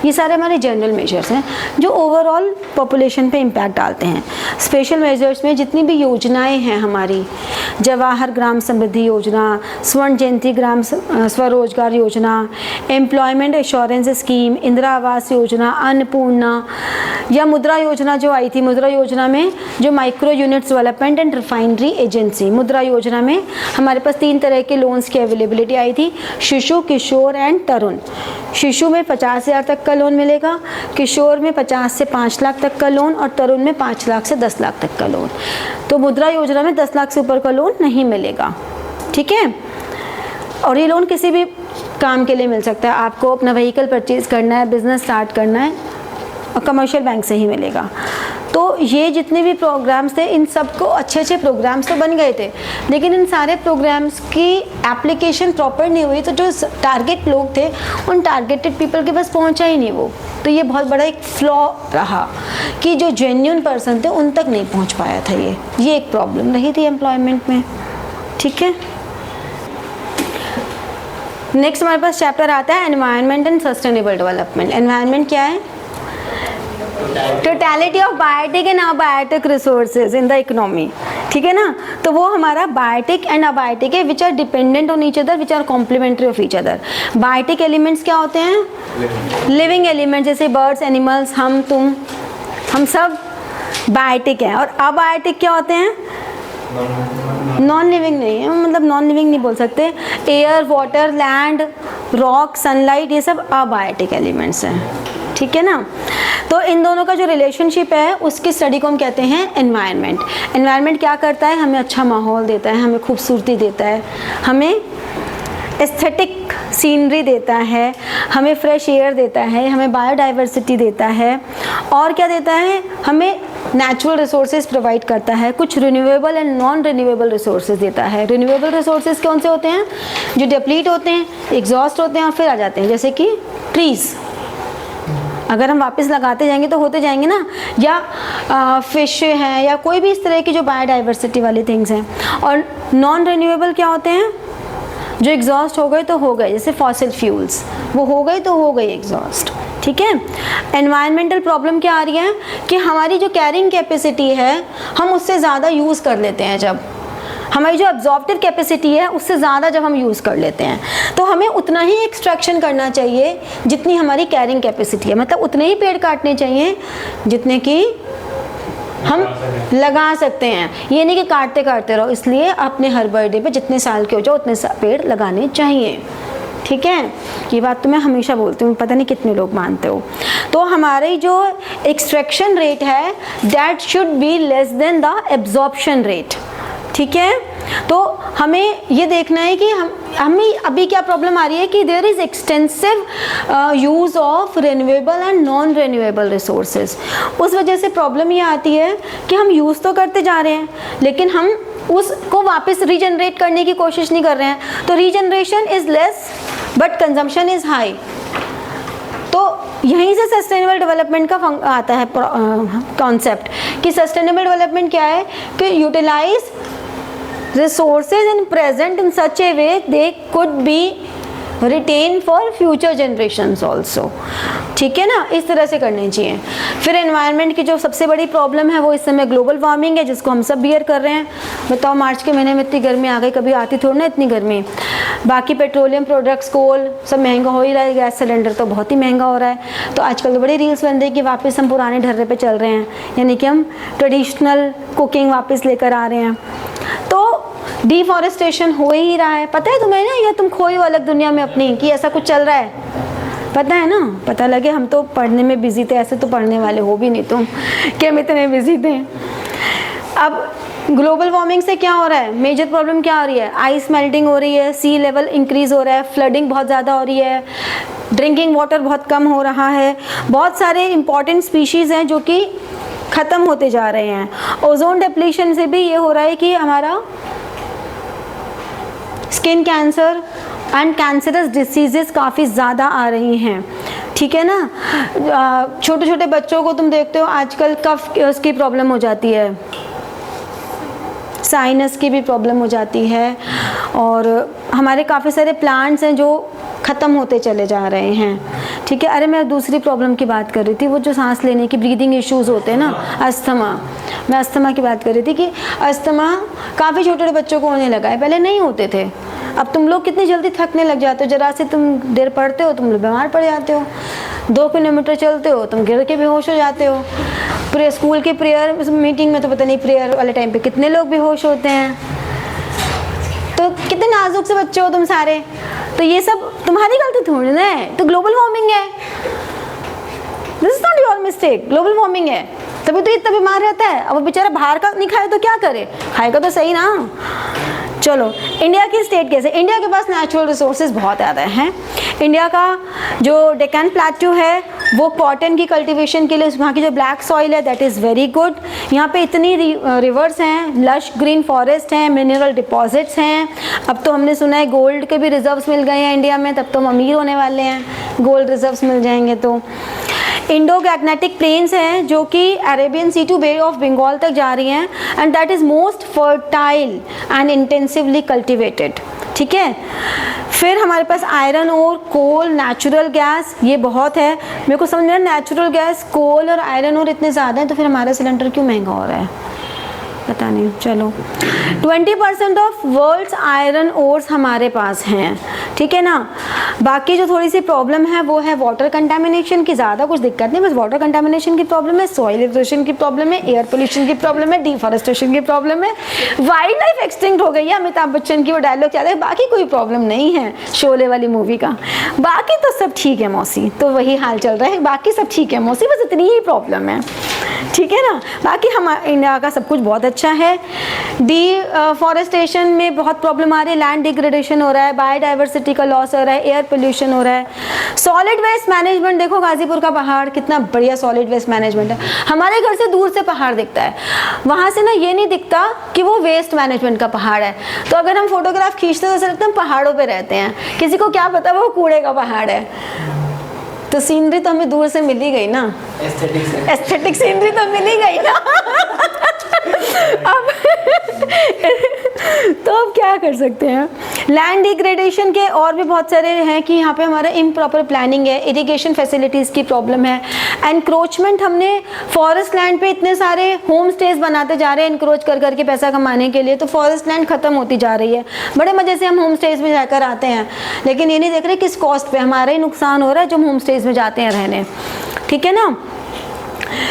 ये सारे हमारे जनरल मेजर्स हैं जो ओवरऑल पॉपुलेशन पे इम्पैक्ट डालते हैं। स्पेशल मेजर्स में जितनी भी योजनाएं हैं हमारी, जवाहर ग्राम समृद्धि योजना, स्वर्ण जयंती ग्राम स्वरोजगार योजना, employment assurance scheme, Indira Awas Yojana, Annapurna, या मुद्रा योजना जो आई थी, मुद्रा योजना में जो micro units development and refinery agency, मुद्रा योजना में हमारे पास 3 तरह के लोन्स की अवेलेबिलिटी आई थी, शिशु, किशोर एंड तरुण। शिशु में 50,000 तक का लोन मिलेगा, किशोर में 50 से 5 लाख तक का लोन, और तरुण में 5 लाख से 10 लाख तक का लोन। तो मुद्रा योजना में 10 लाख से ऊपर का लोन नहीं मिलेगा, ठीक है। और ये लोन किसी भी काम के लिए मिल सकता है, आपको अपना व्हीकल परचेज करना है, बिजनेस स्टार्ट करना है, और कमर्शियल बैंक से ही मिलेगा। तो ये जितने भी प्रोग्राम्स थे, इन सबको अच्छे प्रोग्राम्स तो बन गए थे, लेकिन इन सारे प्रोग्राम्स की एप्लीकेशन प्रॉपर नहीं हुई, तो जो टारगेट लोग थे उन टारगेटेड पीपल के पास पहुंचा ही नहीं वो। तो ये बहुत बड़ा एक फ्लॉ रहा कि जो जेन्युइन पर्सन थे उन तक नहीं पहुंच पाया था। ये एक प्रॉब्लम रही थी एम्प्लॉयमेंट में, ठीक है। नेक्स्ट हमारे पास चैप्टर आता है environment and sustainable development. Environment क्या है? Totality of biotic and abiotic resources in the economy, ठीक है ना। तो वो हमारा बायोटिक एंड अबायोटिक है, which are dependent on each other, which are complementary of each other. Biotic elements क्या होते हैं? लिविंग एलिमेंट्स, जैसे बर्ड्स, एनिमल्स, हम, तुम, हम सब बायोटिक हैं। और अबायोटिक क्या होते हैं? नॉन लिविंग नहीं है, मतलब नॉन लिविंग नहीं बोल सकते, air, water, land, rock, sunlight, ये सब अबायोटिक एलिमेंट्स हैं, ठीक है ना। तो इन दोनों का जो रिलेशनशिप है उसकी स्टडी को हम कहते हैं एनवायरनमेंट। एनवायरनमेंट क्या करता है? हमें अच्छा माहौल देता है, हमें खूबसूरती देता है, हमें एस्थेटिक सीनरी देता है, हमें फ्रेश एयर देता है, हमें बायोडाइवर्सिटी देता है, और क्या देता है? हमें नेचुरल रिसोर्सेज प्रोवाइड करता है, कुछ renewable and non renewable resources देता है। रिन्यूएबल रिसोर्सेज कौन से होते हैं? जो डिप्लीट होते हैं, एग्जॉस्ट होते हैं और फिर आ जाते हैं, जैसे कि ट्रीज़। अगर हम वापस लगाते जाएंगे तो होते जाएंगे ना, या फिश हैं, या कोई भी इस तरह की जो बायोडाइवर्सिटी वाली थिंग्स हैं। और नॉन रिन्यूएबल क्या होते हैं? जो एग्जॉस्ट हो गए तो हो गए, जैसे फॉसिल फ्यूल्स, वो हो गए तो हो गई एग्जॉस्ट, ठीक है। एनवायरमेंटल प्रॉब्लम क्या आ रही है कि हमारी जो कैरिंग कैपेसिटी है हम उससे ज़्यादा यूज़ कर लेते हैं। जब हमारी जो एब्जॉर्प्टिव कैपेसिटी है उससे ज़्यादा जब हम यूज़ कर लेते हैं, तो हमें उतना ही एक्सट्रैक्शन करना चाहिए जितनी हमारी कैरिंग कैपेसिटी है। मतलब उतने ही पेड़ काटने चाहिए जितने कि हम लगा सकते हैं, ये नहीं कि काटते काटते रहो। इसलिए अपने हर बर्थडे पे जितने साल के हो जाओ उतने पेड़ लगाने चाहिए, ठीक है। ये बात तो मैं हमेशा बोलती हूँ, पता नहीं कितने लोग मानते हो। तो हमारी जो एक्सट्रैक्शन रेट है that should be less than the absorption rate, ठीक है। तो हमें ये देखना है कि हमें अभी क्या प्रॉब्लम आ रही है कि there is extensive use of renewable and non renewable resources. उस वजह से प्रॉब्लम ये आती है कि हम यूज़ तो करते जा रहे हैं लेकिन हम उसको वापस रीजनरेट करने की कोशिश नहीं कर रहे हैं। तो regeneration is less but consumption is high. तो यहीं से सस्टेनेबल डेवलपमेंट का आता है कॉन्सेप्ट कि सस्टेनेबल डेवलपमेंट क्या है कि utilise resources in present in such a way they could be retained for future generations also। ठीक है ना, इस तरह से करने चाहिए। फिर एनवायरनमेंट की जो सबसे बड़ी प्रॉब्लम है वो इस समय ग्लोबल वार्मिंग है, जिसको हम सब बियर कर रहे हैं। बताओ मार्च के महीने में इतनी गर्मी आ गई, कभी आती थोड़ी ना इतनी गर्मी। बाकी पेट्रोलियम प्रोडक्ट्स, कोल सब महंगा हो ही रहा है, गैस सिलेंडर तो बहुत ही महंगा हो रहा है। तो आजकल तो बड़ी रील्स बन रही है कि वापस हम पुराने ढर्रे पे चल रहे हैं, यानी कि हम ट्रेडिशनल कुकिंग वापस लेकर आ रहे हैं। तो डिफॉरेस्टेशन हो ही रहा है, पता है तुम्हें ना, या तुम खोई हो अलग दुनिया में अपनी कि ऐसा कुछ चल रहा है, पता है ना? पता लगे, हम तो पढ़ने में बिजी थे, ऐसे तो पढ़ने वाले हो भी नहीं तुम कि हम इतने बिजी थे। अब ग्लोबल वार्मिंग से क्या हो रहा है, मेजर प्रॉब्लम क्या हो रही है? आइस मेल्टिंग हो रही है, सी लेवल इंक्रीज हो रहा है, फ्लडिंग बहुत ज़्यादा हो रही है, ड्रिंकिंग वाटर बहुत कम हो रहा है, बहुत सारे इंपॉर्टेंट स्पीशीज़ हैं जो कि ख़त्म होते जा रहे हैं। ओजोन डिप्लीशन से भी ये हो रहा है कि हमारा skin cancer and cancerous diseases काफ़ी ज़्यादा आ रही हैं। ठीक है ना, छोटे छोटे बच्चों को तुम देखते हो आजकल कफ की प्रॉब्लम हो जाती है, साइनस की भी प्रॉब्लम हो जाती है, और हमारे काफ़ी सारे प्लांट्स हैं जो ख़त्म होते चले जा रहे हैं। ठीक है, अरे मैं दूसरी प्रॉब्लम की बात कर रही थी, वो जो सांस लेने की ब्रीदिंग इश्यूज होते हैं ना, अस्थमा। मैं अस्थमा की बात कर रही थी कि अस्थमा काफ़ी छोटे छोटे बच्चों को होने लगा है, पहले नहीं होते थे। अब तुम लोग कितनी जल्दी थकने लग जाते हो, ज़रा से तुम देर पढ़ते हो तुम लोग बीमार पड़ जाते हो, 2 किलोमीटर चलते हो तुम गिर के बेहोश हो जाते हो। स्कूल की प्रेयर मीटिंग में तो पता नहीं प्रेयर वाले टाइम पे कितने लोग बेहोश होते हैं। तो कितने नाजुक से बच्चे हो तुम सारे, तो ये सब तुम्हारी गलती थोड़ी ना है, तो ग्लोबल वार्मिंग है, this is not your mistake, global warming है, तभी तो इतना बीमार रहता है। अब बेचारा बाहर का नहीं खाए तो क्या करे, खाएगा तो सही ना। चलो, इंडिया की स्टेट कैसे? इंडिया के पास नेचुरल रिसोर्सेज बहुत ज़्यादा हैं। इंडिया का जो डेक्कन प्लेट्यू है वो कॉटन की कल्टीवेशन के लिए, वहाँ की जो ब्लैक सॉइल है दैट इज़ वेरी गुड। यहाँ पे इतनी रिवर्स हैं, लश ग्रीन फॉरेस्ट हैं, मिनरल डिपॉजिट्स हैं। अब तो हमने सुना है गोल्ड के भी रिजर्व्स मिल गए हैं इंडिया में, तब तो हम अमीर होने वाले हैं, गोल्ड रिजर्व्स मिल जाएंगे तो। इंडो गैग्नेटिक प्लेन्स हैं जो कि Arabian Sea to Bay of Bengal तक जा रही हैं, and that is most fertile and intensively cultivated. ठीक है, फिर हमारे पास आयरन और कोल, नेचुरल गैस, ये बहुत है। मेरे को समझ नहीं आ रहा, नेचुरल गैस, कोल और आयरन और इतने ज़्यादा हैं तो फिर हमारा सिलेंडर क्यों महंगा हो रहा है, पता नहीं। चलो, 20% ऑफ वर्ल्ड्स आयरन ओर्स हमारे पास हैं। ठीक है ना, बाकी जो थोड़ी सी प्रॉब्लम है वो है वाटर कंटामिनेशन की। ज़्यादा कुछ दिक्कत नहीं, बस वाटर कंटामिनेशन की प्रॉब्लम है, सॉइल इरोजन की प्रॉब्लम है, एयर पोल्यूशन की प्रॉब्लम है, डिफॉरेस्टेशन की प्रॉब्लम है, वाइल्ड लाइफ एक्सटिंक्ट हो गई है, अमिताभ बच्चन की वो डायलॉग याद है, बाकी कोई प्रॉब्लम नहीं है शोले वाली मूवी का, बाकी तो सब ठीक है मौसी। तो वही हाल चल रहा है, बाकी सब ठीक है मौसी, बस इतनी ही प्रॉब्लम है। ठीक है ना, बाकी हमारे इंडिया का सब कुछ बहुत अच्छा है। डिफॉरेस्टेशन में बहुत प्रॉब्लम आ रही है, लैंड डिग्रेडेशन हो रहा है, बायोडाइवर्सिटी का लॉस हो रहा है, एयर पोल्यूशन हो रहा है। सॉलिड वेस्ट मैनेजमेंट देखो, गाजीपुर का पहाड़ कितना बढ़िया सॉलिड वेस्ट मैनेजमेंट है। हमारे घर से दूर से पहाड़ दिखता है, वहाँ से ना ये नहीं दिखता कि वो वेस्ट मैनेजमेंट का पहाड़ है। तो अगर हम फोटोग्राफ खींचते हैं तो ऐसा लगता है हम पहाड़ों पर रहते हैं, किसी को क्या पता वो कूड़े का पहाड़ है। तो सीनरी तो हमें दूर से मिल ही गई ना, एस्थेटिक सीनरी तो मिल ही गई ना। अब तो अब क्या कर सकते हैं। लैंड डिग्रेडेशन के और भी बहुत सारे हैं कि यहाँ पे हमारा इम्प्रॉपर प्लानिंग है, इरिगेशन फैसिलिटीज़ की प्रॉब्लम है, एनक्रोचमेंट। हमने फॉरेस्ट लैंड पे इतने सारे होम स्टेज बनाते जा रहे हैं एनक्रोच कर करके पैसा कमाने के लिए, तो फॉरेस्ट लैंड ख़त्म होती जा रही है। बड़े मज़े से हम होम स्टेज में जाकर आते हैं, लेकिन ये नहीं देख रहे किस कॉस्ट पे हमारा ही नुकसान हो रहा है जो हम होम स्टेज में जाते हैं रहने। ठीक है ना,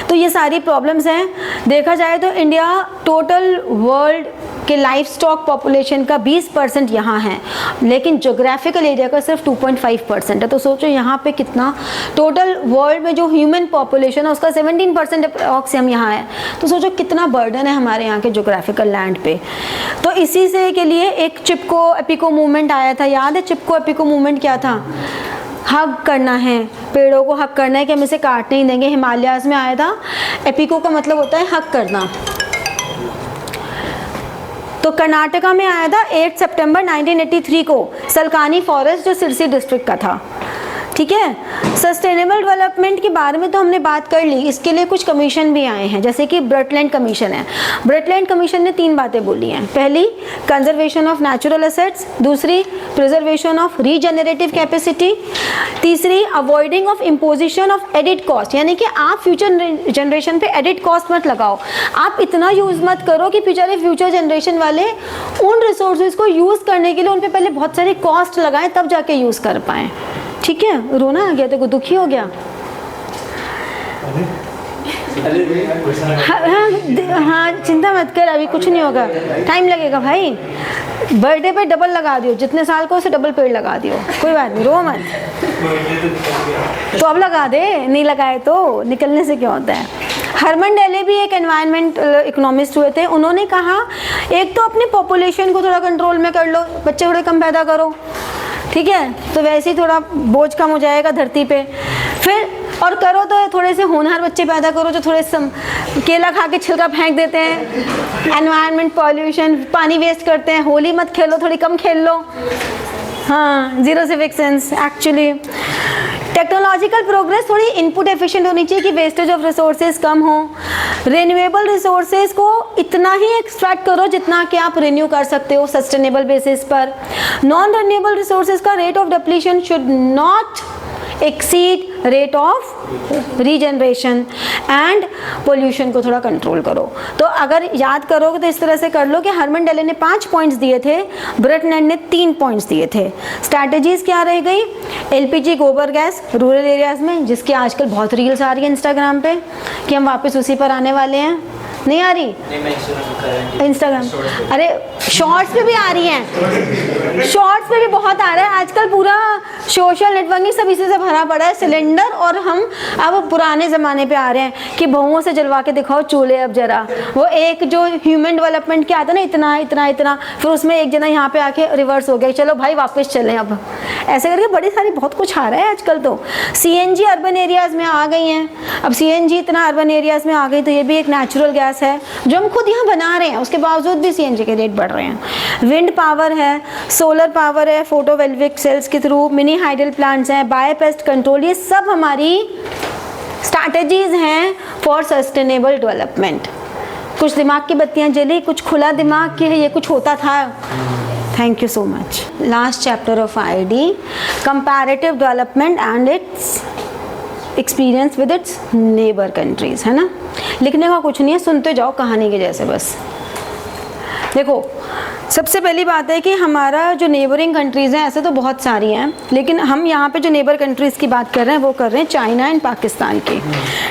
तो ये सारी प्रॉब्लम्स हैं। देखा जाए तो इंडिया टोटल वर्ल्ड कि लाइफ स्टॉक पॉपुलेशन का 20% यहाँ है, लेकिन जोग्राफिकल एरिया का सिर्फ 2.5% है। तो सोचो यहाँ पे कितना, टोटल वर्ल्ड में जो ह्यूमन पॉपुलेशन है उसका 17% अप्रॉक्स हम यहाँ है। तो सोचो कितना बर्डन है हमारे यहाँ के जोग्राफिकल लैंड पे। तो इसी से के लिए एक चिपको एपिको मूवमेंट आया था, याद है चिपको एपिको मूवमेंट क्या था? हग करना है, पेड़ों को हग करना है कि हम इसे काटने नहीं देंगे। हिमालयाज़ में आया था। एपिको का मतलब होता है हग करना। तो कर्नाटका में आया था 8 सितंबर 1983 को, सलकानी फॉरेस्ट जो सिरसी डिस्ट्रिक्ट का था। ठीक है, सस्टेनेबल डेवलपमेंट के बारे में तो हमने बात कर ली। इसके लिए कुछ कमीशन भी आए हैं, जैसे कि ब्रटलैंड कमीशन है। ब्रटलैंड कमीशन ने 3 बातें बोली हैं। पहली, कंजर्वेशन ऑफ नेचुरल एसेट्स। दूसरी, प्रिजर्वेशन ऑफ रीजनरेटिव कैपेसिटी। तीसरी, avoiding of imposition of added cost, यानी कि आप फ्यूचर जनरेशन पे एडिड कॉस्ट मत लगाओ। आप इतना यूज़ मत करो कि फ्यूचर जनरेशन वाले उन रिसोर्सेज को यूज़ करने के लिए उन पर पहले बहुत सारी कॉस्ट लगाएं, तब जाके यूज़ कर पाएँ। ठीक है, रोना आ गया, तेरे को दुखी हो गया? हाँ, चिंता मत कर, अभी कुछ नहीं होगा, टाइम लगेगा भाई। बर्थडे पे डबल लगा दियो, जितने साल को उसे डबल पेड़ लगा दियो, कोई बात नहीं, रो मत। तो अब लगा दे, नहीं लगाए तो निकलने से क्या होता है। हरमन डेले भी एक एनवायरनमेंट इकोनॉमिस्ट हुए थे। उन्होंने कहा एक तो अपने पॉपुलेशन को थोड़ा कंट्रोल में कर लो, बच्चे थोड़े कम पैदा करो, ठीक है, तो वैसे ही थोड़ा बोझ कम हो जाएगा धरती पे। फिर और करो तो थोड़े से होनहार बच्चे पैदा करो जो थोड़े केला खा के छिलका फेंक देते हैं, एनवायरनमेंट पॉल्यूशन, पानी वेस्ट करते हैं। होली मत खेलो, थोड़ी कम खेल लो। हाँ, zero civic sense actually. Technological progress थोड़ी इनपुट एफिशिएंट होनी चाहिए कि वेस्टेज ऑफ रिसोर्सेज कम हो। रिन्यूएबल रिसोर्सेज को इतना ही एक्सट्रैक्ट करो जितना कि आप रिन्यू कर सकते हो सस्टेनेबल बेसिस पर। नॉन रिन्यूएबल रिसोर्सेज का rate of depletion should not exceed rate of regeneration and pollution को थोड़ा कंट्रोल करो। तो अगर याद करोगे तो इस तरह से कर लो कि हरमन डेले ने 5 पॉइंट्स दिए थे, ब्रटलैंड ने 3 पॉइंट्स दिए थे। स्ट्रैटेजीज क्या रह गई? एलपीजी गोबर गैस रूरल एरियाज में, जिसकी आजकल बहुत रील्स आ रही है इंस्टाग्राम पे कि हम वापस उसी पर आने वाले हैं। नहीं आ रही इंस्टाग्राम? अरे शॉर्ट्स पे भी आ रही हैं, शॉर्ट्स पे भी बहुत आ रहा है आजकल। पूरा सोशल नेटवर्किंग सब इसी से भरा पड़ा है। सिलेंडर, और हम अब पुराने ज़माने पे आ रहे हैं कि बहुओं से जलवा के दिखाओ चूल्हे। अब जरा वो एक जो ह्यूमन डेवलपमेंट क्या आता है ना, इतना इतना इतना, फिर उसमें एक जना यहाँ पे आके रिवर्स हो गया, चलो भाई वापस चलें। अब ऐसे करके बड़ी सारी बहुत कुछ आ रहा है आजकल। तो सीएनजी अर्बन एरियाज़ में आ गई हैं। अब सीएनजी इतना अर्बन एरियाज़ में आ गई तो ये भी एक नेचुरल गैस है जो हम खुद यहाँ बना रहे हैं, उसके बावजूद भी सीएनजी के रेट बढ़ रहे हैं। विंड पावर है, सोलर पावर है, फोटोवोल्टिक सेल्स के थ्रू, मिनी हाइडल प्लांट्स हैं, बायोपेस्ट कंट्रोल, ये सब हमारी स्ट्रैटेजीज हैं फॉर सस्टेनेबल डेवलपमेंट। कुछ दिमाग की बत्तियां जली, कुछ खुला दिमाग की है, ये कुछ होता था। Thank you so much. Last chapter of ID, comparative development and it's experience with its neighbour countries, है ना। लिखने का कुछ नहीं है, सुनते जाओ कहानी के जैसे बस। देखो, सबसे पहली बात है कि हमारा जो नेबरिंग कंट्रीज़ हैं, ऐसे तो बहुत सारी हैं, लेकिन हम यहाँ पे जो नेबर कंट्रीज़ की बात कर रहे हैं वो कर रहे हैं चाइना एंड पाकिस्तान की।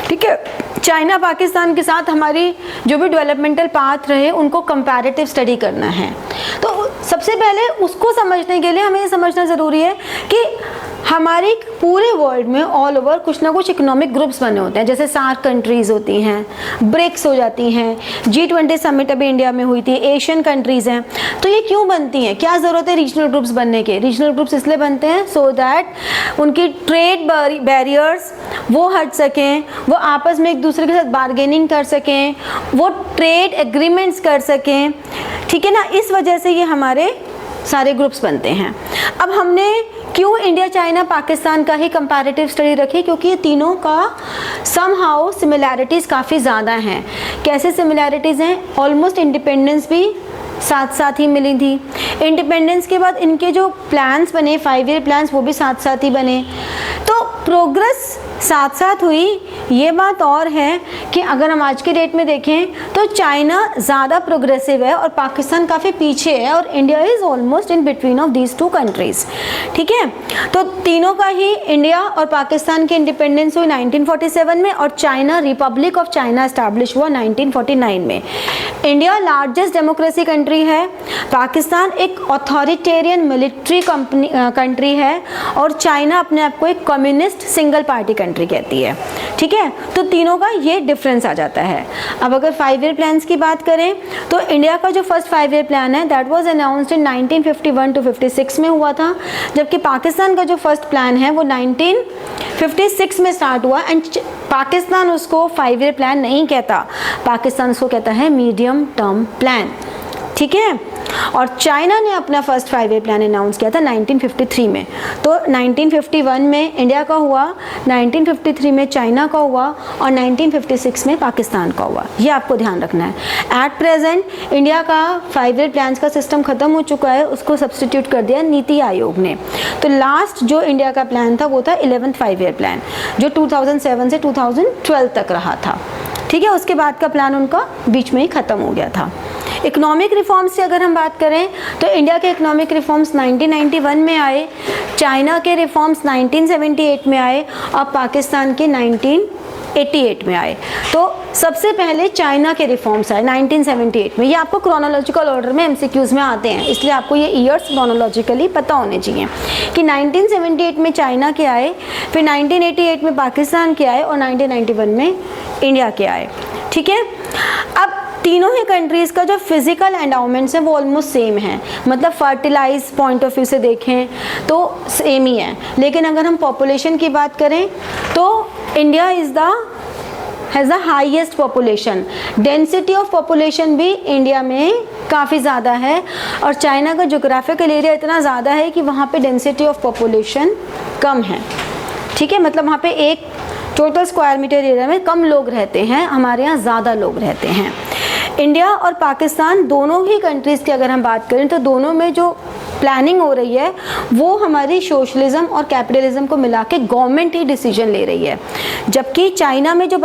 ठीक है, चाइना पाकिस्तान के साथ हमारी जो भी डेवलपमेंटल पाथ रहे उनको कंपैरेटिव स्टडी करना है। तो सबसे पहले उसको समझने के लिए हमें ये समझना ज़रूरी है कि हमारे पूरे वर्ल्ड में ऑल ओवर कुछ ना कुछ इकोनॉमिक ग्रुप्स बने होते हैं, जैसे सार्क कंट्रीज़ होती हैं, ब्रिक्स हो जाती हैं, G20 समिट अभी इंडिया में हुई थी, एशियन कंट्रीज़ हैं। तो ये क्यों बनती हैं, क्या ज़रूरत है रीजनल ग्रुप्स बनने के? रीजनल ग्रुप्स इसलिए बनते हैं सो दैट उनकी ट्रेड बैरियर्स वो हट सकें, वो आपस में एक दूसरे के साथ बार्गेनिंग कर सकें, वो ट्रेड एग्रीमेंट्स कर सकें। ठीक है ना, इस वजह से ये हमारे सारे ग्रुप्स बनते हैं। अब हमने क्यों इंडिया, चाइना, पाकिस्तान का ही कंपैरेटिव स्टडी रखी? क्योंकि ये तीनों का समहाउ सिमिलैरिटीज़ काफ़ी ज़्यादा हैं। कैसे सिमिलैरिटीज़ हैं? ऑलमोस्ट इंडिपेंडेंस भी साथ साथ ही मिली थी। इंडिपेंडेंस के बाद इनके जो प्लान्स बने, 5 ईयर प्लान्स, वो भी साथ साथ ही बने। तो प्रोग्रेस साथ साथ हुई ये बात और है कि अगर हम आज के डेट में देखें तो चाइना ज़्यादा प्रोग्रेसिव है और पाकिस्तान काफ़ी पीछे है, और India is almost in between of these two countries. ठीक है, तो तीनों का ही, इंडिया और पाकिस्तान की इंडिपेंडेंस हुई 1947 में, और China, Republic of China establish हुआ 1949 में। इंडिया लार्जेस्ट डेमोक्रेसी कंट्री है, पाकिस्तान एक ऑथोरिटेरियन मिलिट्री कंट्री है, और चाइना अपने आप को एक कम्युनिस्ट सिंगल पार्टी कंट्री कहती है। ठीक है, तो तीनों का ये डिफरेंस आ जाता है। अब अगर 5 ईयर प्लान्स की बात करें तो इंडिया का जो फर्स्ट 5 ईयर प्लान है that was announced in 1951 to 56 में हुआ था, जबकि पाकिस्तान का जो फर्स्ट प्लान है वो 1956 में स्टार्ट हुआ। एंड पाकिस्तान उसको 5 ईयर प्लान नहीं कहता, पाकिस्तान उसको कहता है मीडियम टर्म प्लान। ठीक है, और चाइना ने अपना फर्स्ट 5 ईयर प्लान अनाउंस किया था 1953 में। तो 1951 में इंडिया का हुआ, 1953 में चाइना का हुआ, और 1956 में पाकिस्तान का हुआ। ये आपको ध्यान रखना है। एट प्रेजेंट इंडिया का 5 ईयर प्लान्स का सिस्टम ख़त्म हो चुका है, उसको सब्सटीट्यूट कर दिया नीति आयोग ने। तो लास्ट जो इंडिया का प्लान था वो था 11th 5 ईयर प्लान, जो 2007 से 2012 तक रहा था। ठीक है, उसके बाद का प्लान उनका बीच में ही ख़त्म हो गया था। इकोनॉमिक रिफॉर्म्स की अगर हम बात करें तो इंडिया के इकोनॉमिक रिफॉर्म्स 1991 में आए, चाइना के रिफॉर्म्स 1978 में आए, और पाकिस्तान के 1988 में आए। तो सबसे पहले चाइना के रिफॉर्म्स आए 1978 में। ये आपको क्रोनोलॉजिकल ऑर्डर में MCQs में आते हैं, इसलिए आपको ये ईयर्स क्रोनोलॉजिकली पता होने चाहिए कि 1978 में चाइना के आए, फिर 1988 में पाकिस्तान के आए, और 1991 में इंडिया के आए। ठीक है, अब तीनों ही कंट्रीज़ का जो फिज़िकल एंडाउमेंट्स है वो ऑलमोस्ट सेम है, मतलब फर्टिलाइज पॉइंट ऑफ व्यू से देखें तो सेम ही है। लेकिन अगर हम पॉपुलेशन की बात करें तो India has the highest population, density of population भी इंडिया में काफ़ी ज़्यादा है, और चाइना का जोग्राफिकल एरिया इतना ज़्यादा है कि वहाँ पे डेंसिटी ऑफ पॉपुलेशन कम है। ठीक है, मतलब वहाँ पे एक टोटल स्क्वायर मीटर एरिया में कम लोग रहते हैं, हमारे यहाँ ज़्यादा लोग रहते हैं। इंडिया और पाकिस्तान दोनों ही कंट्रीज़ की अगर हम बात करें तो दोनों में जो प्लानिंग हो रही है वो हमारी सोशलिज्म और कैपिटलिज्म को मिला के गवर्नमेंट ही डिसीजन ले रही है, जबकि चाइना में जो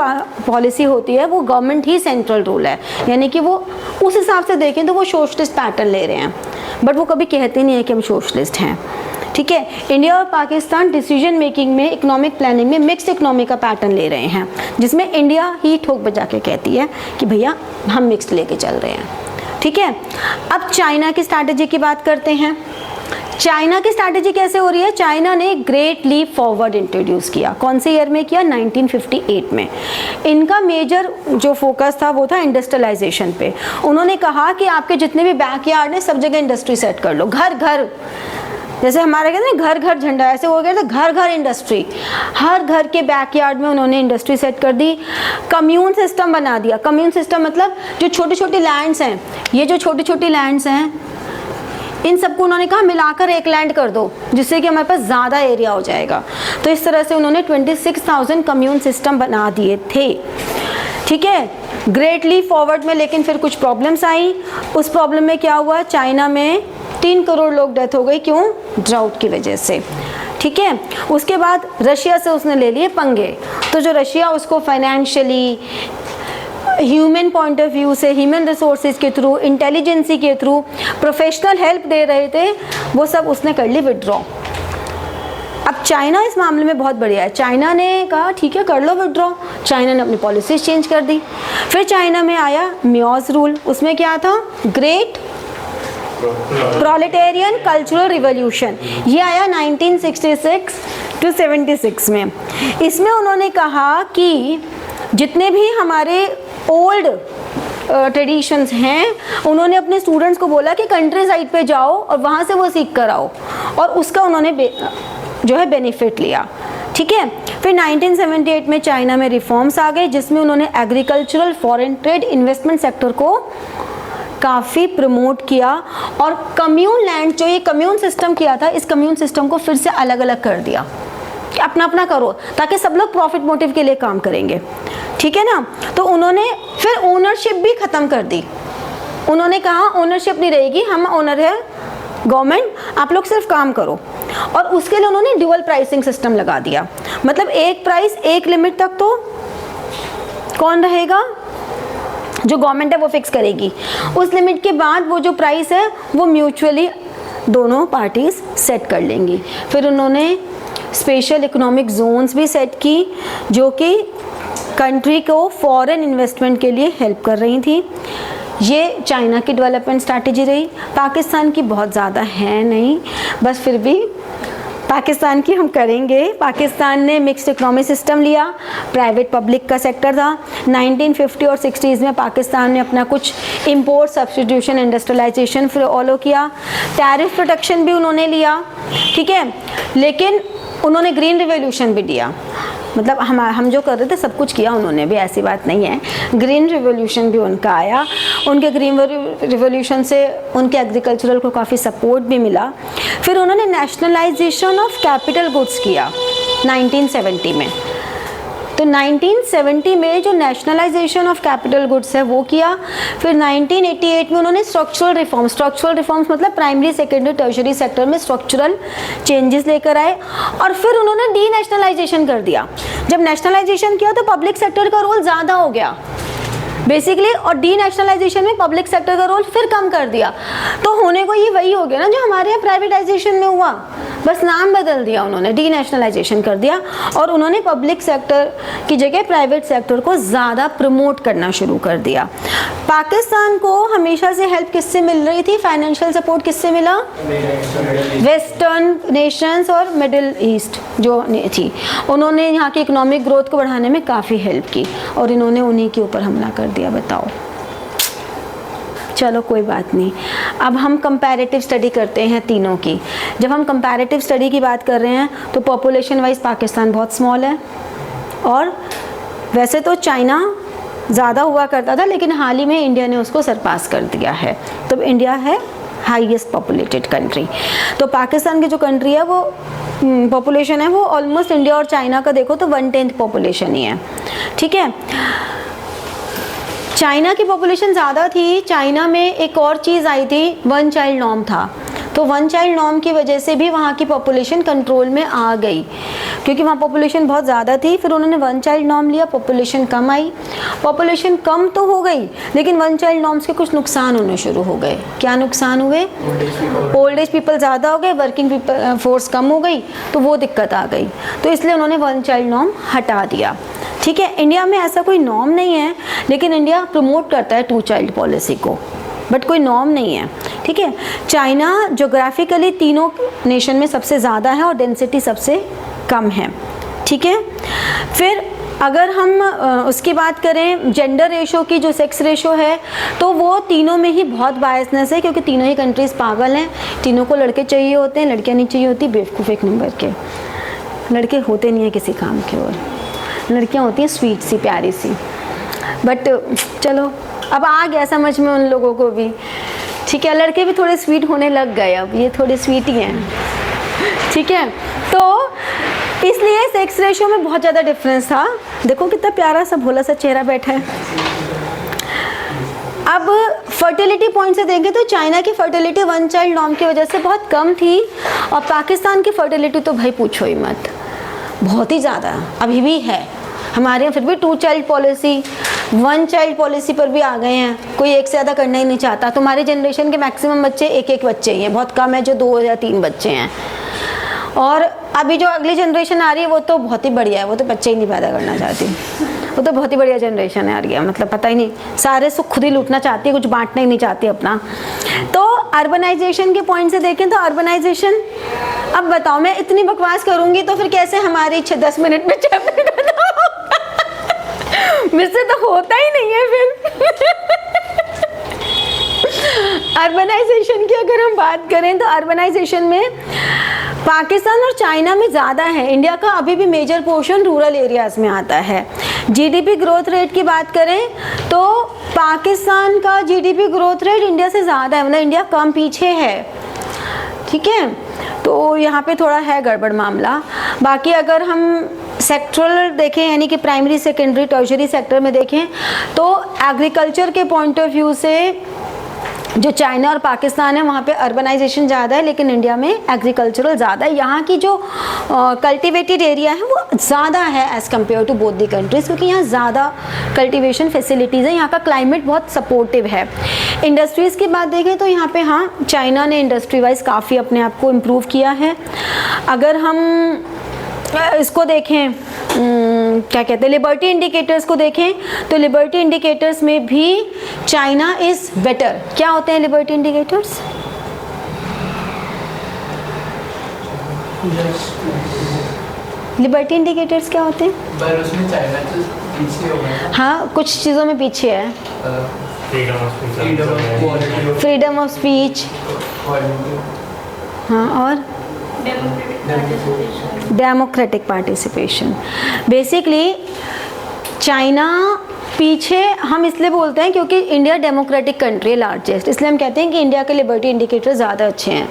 पॉलिसी होती है वो गवर्नमेंट ही सेंट्रल रूल है, यानी कि वो उस हिसाब से देखें तो वो सोशलिस्ट पैटर्न ले रहे हैं, बट वो कभी कहते नहीं है कि हम सोशलिस्ट हैं। ठीक है, इंडिया और पाकिस्तान डिसीजन मेकिंग में, इकोनॉमिक प्लानिंग में मिक्स्ड इकोनॉमी का पैटर्न ले रहे हैं, जिसमें इंडिया ही ठोक बजा के कहती है कि भैया हम मिक्स्ड लेके चल रहे हैं। ठीक है, अब चाइना की स्ट्रैटेजी की बात करते हैं। चाइना की स्ट्रैटेजी कैसे हो रही है? चाइना ने ग्रेट लीप फॉरवर्ड इंट्रोड्यूस किया। कौन से ईयर में किया? 1958 में। इनका मेजर जो फोकस था वो था इंडस्ट्रियलाइजेशन पे। उन्होंने कहा कि आपके जितने भी बैकयार्ड हैं सब जगह इंडस्ट्री सेट कर लो, घर घर, जैसे हमारे कहते हैं घर घर झंडा, ऐसे हो गया था घर घर इंडस्ट्री। हर घर के बैकयार्ड में उन्होंने इंडस्ट्री सेट कर दी। कम्यून सिस्टम बना दिया। कम्यून सिस्टम मतलब जो छोटी छोटी लैंड्स हैं, ये जो छोटी छोटी लैंड्स हैं इन सबको उन्होंने कहा मिलाकर एक लैंड कर दो, जिससे कि हमारे पास ज़्यादा एरिया हो जाएगा। तो इस तरह से उन्होंने 26,000 कम्यून सिस्टम बना दिए थे। ठीक है, ग्रेटली फॉरवर्ड में लेकिन फिर कुछ प्रॉब्लम्स आई। उस प्रॉब्लम में क्या हुआ? चाइना में 3 करोड़ लोग डेथ हो गई। क्यों? ड्राउट की वजह से। ठीक है, उसके बाद रशिया से उसने ले लिए पंगे। तो जो रशिया उसको financially, human point of view से, ह्यूमन रिसोर्सेज के थ्रू, इंटेलिजेंसी के थ्रू प्रोफेशनल हेल्प दे रहे थे, वो सब उसने कर ली विड्रॉ। अब चाइना इस मामले में बहुत बढ़िया है। चाइना ने कहा ठीक है कर लो विड्रॉ। चाइना ने अपनी पॉलिसीज चेंज कर दी। फिर चाइना में आया मियोज रूल। उसमें क्या था? Great proletarian cultural revolution. ये आया 1966 to 76 में। इसमें उन्होंने कहा कि जितने भी हमारे ओल्ड ट्रेडिशंस हैं उन्होंने अपने स्टूडेंट्स को बोला कि कंट्री साइड पे जाओ और वहाँ से वो सीख कर आओ, और उसका उन्होंने जो है बेनिफिट लिया। ठीक है, फिर 1978 में चाइना में रिफॉर्म्स आ गए, जिसमें उन्होंने agricultural, foreign trade, investment sector को काफ़ी प्रमोट किया, और कम्यून लैंड जो ये कम्यून सिस्टम किया था, इस कम्यून सिस्टम को फिर से अलग अलग कर दिया कि अपना अपना करो, ताकि सब लोग प्रॉफिट मोटिव के लिए काम करेंगे। ठीक है ना, तो उन्होंने फिर ओनरशिप भी ख़त्म कर दी। उन्होंने कहा ओनरशिप नहीं रहेगी, हम ओनर है गवर्नमेंट, आप लोग सिर्फ काम करो। और उसके लिए उन्होंने ड्यूअल प्राइसिंग सिस्टम लगा दिया, मतलब एक प्राइस एक लिमिट तक तो कौन रहेगा, जो गवर्नमेंट है वो फिक्स करेगी, उस लिमिट के बाद वो जो प्राइस है वो म्यूचुअली दोनों पार्टीज सेट कर लेंगी। फिर उन्होंने स्पेशल इकोनॉमिक जोन्स भी सेट की जो कि कंट्री को फॉरेन इन्वेस्टमेंट के लिए हेल्प कर रही थी। ये चाइना की डेवलपमेंट स्ट्रैटेजी रही। पाकिस्तान की बहुत ज़्यादा है नहीं, बस फिर भी पाकिस्तान की हम करेंगे। पाकिस्तान ने मिक्स्ड इकोनॉमी सिस्टम लिया, प्राइवेट पब्लिक का सेक्टर था। 1950 और 60s में पाकिस्तान ने अपना कुछ इंपोर्ट सब्स्टिट्यूशन इंडस्ट्रियलाइजेशन फॉलो किया। टैरिफ प्रोटेक्शन भी उन्होंने लिया, ठीक है, लेकिन उन्होंने ग्रीन रिवॉल्यूशन भी दिया, मतलब हम जो कर रहे थे सब कुछ किया उन्होंने भी, ऐसी बात नहीं है। ग्रीन रिवॉल्यूशन भी उनका आया, उनके ग्रीन रिवॉल्यूशन से उनके एग्रीकल्चरल को काफ़ी सपोर्ट भी मिला। फिर उन्होंने नेशनलाइजेशन ऑफ कैपिटल गुड्स किया 1970 में। तो 1970 में जो नेशनलाइजेशन ऑफ कैपिटल गुड्स है वो किया। फिर 1988 में उन्होंने स्ट्रक्चरल रिफॉर्म्स मतलब प्राइमरी सेकेंडरी टर्शरी सेक्टर में स्ट्रक्चरल चेंजेस लेकर आए। और फिर उन्होंने डी नेशनलाइजेशन कर दिया। जब नेशनलाइजेशन किया तो पब्लिक सेक्टर का रोल ज़्यादा हो गया बेसिकली, और डी नेशनलाइजेशन में पब्लिक सेक्टर का रोल फिर कम कर दिया। तो होने को ये वही हो गया ना जो हमारे यहाँ प्राइवेटाइजेशन में हुआ, बस नाम बदल दिया उन्होंने, डी नेशनलाइजेशन कर दिया और उन्होंने पब्लिक सेक्टर की जगह प्राइवेट सेक्टर को ज़्यादा प्रमोट करना शुरू कर दिया। पाकिस्तान को हमेशा से हेल्प किससे मिल रही थी, फाइनेंशियल सपोर्ट किससे मिला, वेस्टर्न नेशंस और मिडिल ईस्ट जो थी, उन्होंने यहाँ की इकोनॉमिक ग्रोथ को बढ़ाने में काफ़ी हेल्प की और इन्होंने उन्हीं के ऊपर हमला कर दिया। बताओ, चलो कोई बात नहीं। अब हम कंपैरेटिव स्टडी करते हैं तीनों की। जब हम कंपैरेटिव स्टडी की बात कर रहे हैं तो पॉपुलेशन वाइज पाकिस्तान बहुत स्मॉल है और वैसे तो चाइना ज़्यादा हुआ करता था, लेकिन हाल ही में इंडिया ने उसको सरपास कर दिया है। तो इंडिया है हाईएस्ट पॉपुलेटेड कंट्री। तो पाकिस्तान की जो कंट्री है वो पॉपुलेशन है वो ऑलमोस्ट इंडिया और चाइना का देखो तो 1/10 पॉपुलेशन ही है, ठीक है। चाइना की पॉपुलेशन ज़्यादा थी। चाइना में एक और चीज़ आई थी, वन चाइल्ड नॉर्म था। तो वन चाइल्ड नॉर्म की वजह से भी वहाँ की पॉपुलेशन कंट्रोल में आ गई, क्योंकि वहाँ पॉपुलेशन बहुत ज़्यादा थी। फिर उन्होंने वन चाइल्ड नॉर्म लिया, पॉपुलेशन कम आई। पॉपुलेशन कम तो हो गई, लेकिन वन चाइल्ड नॉर्म्स के कुछ नुकसान होने शुरू हो गए। क्या नुकसान हुए, ओल्ड एज पीपल ज़्यादा हो गए, वर्किंग पीपल फोर्स कम हो गई, तो वो दिक्कत आ गई। तो इसलिए उन्होंने वन चाइल्ड नॉर्म हटा दिया, ठीक है। इंडिया में ऐसा कोई नॉर्म नहीं है, लेकिन इंडिया प्रमोट करता है 2 चाइल्ड पॉलिसी को, बट कोई नॉर्म नहीं है, ठीक है। चाइना जोग्राफिकली तीनों नेशन में सबसे ज़्यादा है और डेंसिटी सबसे कम है, ठीक है। फिर अगर हम उसकी बात करें जेंडर रेशो की, जो सेक्स रेशो है, तो वो तीनों में ही बहुत बायसनेस है, क्योंकि तीनों ही कंट्रीज़ पागल हैं। तीनों को लड़के चाहिए होते हैं, लड़कियां नहीं चाहिए होती। बेवकूफ़ एक नंबर के लड़के होते नहीं हैं किसी काम के, और लड़कियां होती हैं स्वीट सी प्यारी सी। बट चलो अब आ गया समझ में उन लोगों को भी, ठीक है। लड़के भी थोड़े स्वीट होने लग गए, अब ये थोड़े स्वीट ही हैं, ठीक है। तो इसलिए सेक्स रेशियो में बहुत ज़्यादा डिफरेंस था। देखो कितना प्यारा सा भोला सा चेहरा बैठा है। अब फर्टिलिटी पॉइंट से देखें तो चाइना की फर्टिलिटी 1 चाइल्ड नॉर्म की वजह से बहुत कम थी, और पाकिस्तान की फर्टिलिटी तो भाई पूछो ही मत, बहुत ही ज़्यादा अभी भी है। हमारे यहाँ फिर भी 2 चाइल्ड पॉलिसी, 1 चाइल्ड पॉलिसी पर भी आ गए हैं, कोई एक से ज़्यादा करना ही नहीं चाहता। तुम्हारी जनरेशन के मैक्सिमम बच्चे 1-1 बच्चे ही हैं, बहुत कम है जो 2 या 3 बच्चे हैं। और अभी जो अगली जनरेशन आ रही है वो तो बहुत ही बढ़िया है, वो तो बच्चे ही नहीं पैदा करना चाहती, वो तो बहुत ही बढ़िया जनरेशन है आ रही है, मतलब पता ही नहीं, सारे सुख खुद ही लूटना चाहती है, कुछ बांटना ही नहीं चाहती अपना। तो अर्बनाइजेशन के पॉइंट से देखें तो अर्बनाइजेशन, अब बताओ मैं इतनी बकवास करूंगी तो फिर कैसे हमारी 10 मिनट में चैप्टर मुझसे तो होता ही नहीं है फिर। अर्बनाइजेशन की अगर हम बात करें तो अर्बनाइजेशन में पाकिस्तान और चाइना में ज़्यादा है। इंडिया का अभी भी मेजर पोर्शन रूरल एरियाज़ में आता है। जीडीपी ग्रोथ रेट की बात करें तो पाकिस्तान का जीडीपी ग्रोथ रेट इंडिया से ज़्यादा है, मतलब इंडिया कम पीछे है, ठीक है। तो यहाँ पे थोड़ा है गड़बड़ मामला। बाकी अगर हम सेक्टरल देखें, यानी कि प्राइमरी सेकेंडरी टर्शरी सेक्टर में देखें, तो एग्रीकल्चर के पॉइंट ऑफ व्यू से जो चाइना और पाकिस्तान है वहाँ पे अर्बनाइजेशन ज़्यादा है, लेकिन इंडिया में एग्रीकल्चरल ज़्यादा है। यहाँ की जो कल्टिवेटेड एरिया है वो ज़्यादा है as compare to both the countries, क्योंकि यहाँ ज़्यादा कल्टिवेशन फैसिलिटीज़ है, यहाँ का क्लाइमेट बहुत सपोर्टिव है। इंडस्ट्रीज़ की बात देखें तो यहाँ पे हाँ चाइना ने इंडस्ट्री वाइज काफ़ी अपने आप को इम्प्रूव किया है। अगर हम इसको देखें क्या कहते हैं लिबर्टी इंडिकेटर्स को देखें तो लिबर्टी इंडिकेटर्स में भी चाइना इज़ बेटर। क्या होते हैं लिबर्टी इंडिकेटर्स? लिबर्टी इंडिकेटर्स क्या होते हैं? पर उसमें चाइना तो पीछे हो गया। हाँ कुछ चीज़ों में पीछे है। फ्रीडम ऑफ स्पीच, हाँ, और डेमोक्रेटिक पार्टिसिपेशन। बेसिकली चाइना पीछे हम इसलिए बोलते हैं क्योंकि इंडिया डेमोक्रेटिक कंट्री है लार्जेस्ट, इसलिए हम कहते हैं कि इंडिया के लिबर्टी इंडिकेटर ज़्यादा अच्छे हैं।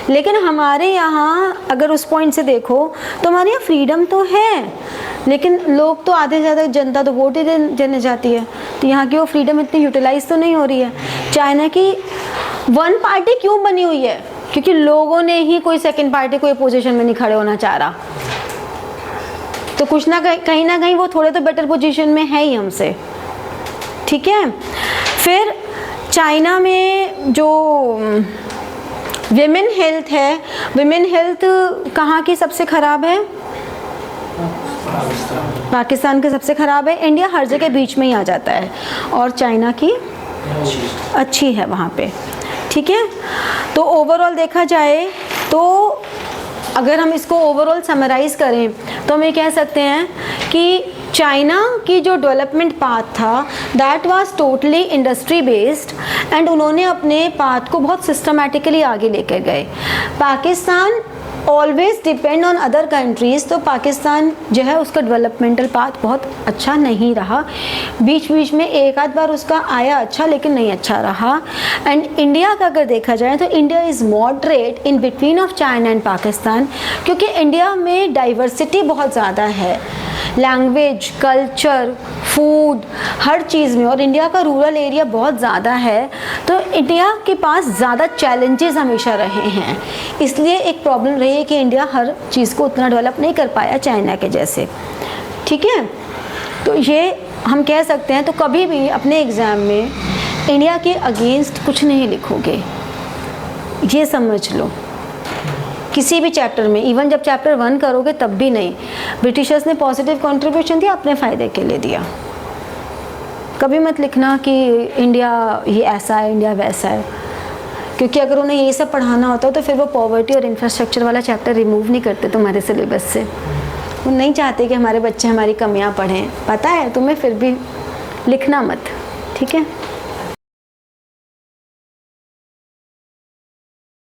लेकिन हमारे यहाँ अगर उस पॉइंट से देखो तो हमारे यहाँ फ्रीडम तो है, लेकिन लोग तो आधे से ज़्यादा जनता तो वोट ही देने जाती है, तो यहाँ की वो फ्रीडम इतनी यूटिलाइज तो नहीं हो रही है। चाइना की वन पार्टी क्यों बनी हुई है? क्योंकि लोगों ने ही कोई सेकंड पार्टी कोई पोजीशन में नहीं खड़े होना चाह रहा, तो कुछ ना कहीं वो थोड़े तो बेटर पोजीशन में है ही हमसे, ठीक है। फिर चाइना में जो विमेन हेल्थ है, विमेन हेल्थ कहाँ की सबसे ख़राब है? पाकिस्तान की सबसे ख़राब है। इंडिया हर जगह बीच में ही आ जाता है और चाइना की अच्छी है वहाँ पे, ठीक है। तो ओवरऑल देखा जाए तो अगर हम इसको ओवरऑल समराइज़ करें तो हम ये कह सकते हैं कि चाइना की जो डेवलपमेंट पाथ था that was totally industry based and उन्होंने अपने पाथ को बहुत सिस्टमेटिकली आगे लेकर गए। Pakistan always depend on other countries, तो पाकिस्तान जो है उसका डेवलपमेंटल पाथ बहुत अच्छा नहीं रहा। बीच बीच में एक आध बार उसका आया अच्छा, लेकिन नहीं अच्छा रहा। एंड इंडिया का अगर देखा जाए तो India is moderate in between of China and Pakistan, क्योंकि इंडिया में डाइवर्सिटी बहुत ज़्यादा है, लैंग्वेज, कल्चर, फूड, हर चीज़ में, और इंडिया का रूरल एरिया बहुत ज़्यादा है, तो इंडिया के पास ज़्यादा चैलेंजेस हमेशा रहे हैं। इसलिए एक प्रॉब्लम रही है कि इंडिया हर चीज़ को उतना डेवलप नहीं कर पाया चाइना के जैसे, ठीक है। तो ये हम कह सकते हैं। तो कभी भी अपने एग्ज़ाम में इंडिया के अगेंस्ट कुछ नहीं लिखोगे, ये समझ लो, किसी भी चैप्टर में। इवन जब चैप्टर 1 करोगे तब भी नहीं। ब्रिटिशर्स ने पॉजिटिव कंट्रीब्यूशन दिया, अपने फ़ायदे के लिए दिया। कभी मत लिखना कि इंडिया ये ऐसा है, इंडिया वैसा है, क्योंकि अगर उन्हें ये सब पढ़ाना होता तो फिर वो पॉवर्टी और इंफ्रास्ट्रक्चर वाला चैप्टर रिमूव नहीं करते तुम्हारे सिलेबस से। वो नहीं चाहते कि हमारे बच्चे हमारी कमियां पढ़ें, पता है तुम्हें, फिर भी लिखना मत, ठीक है।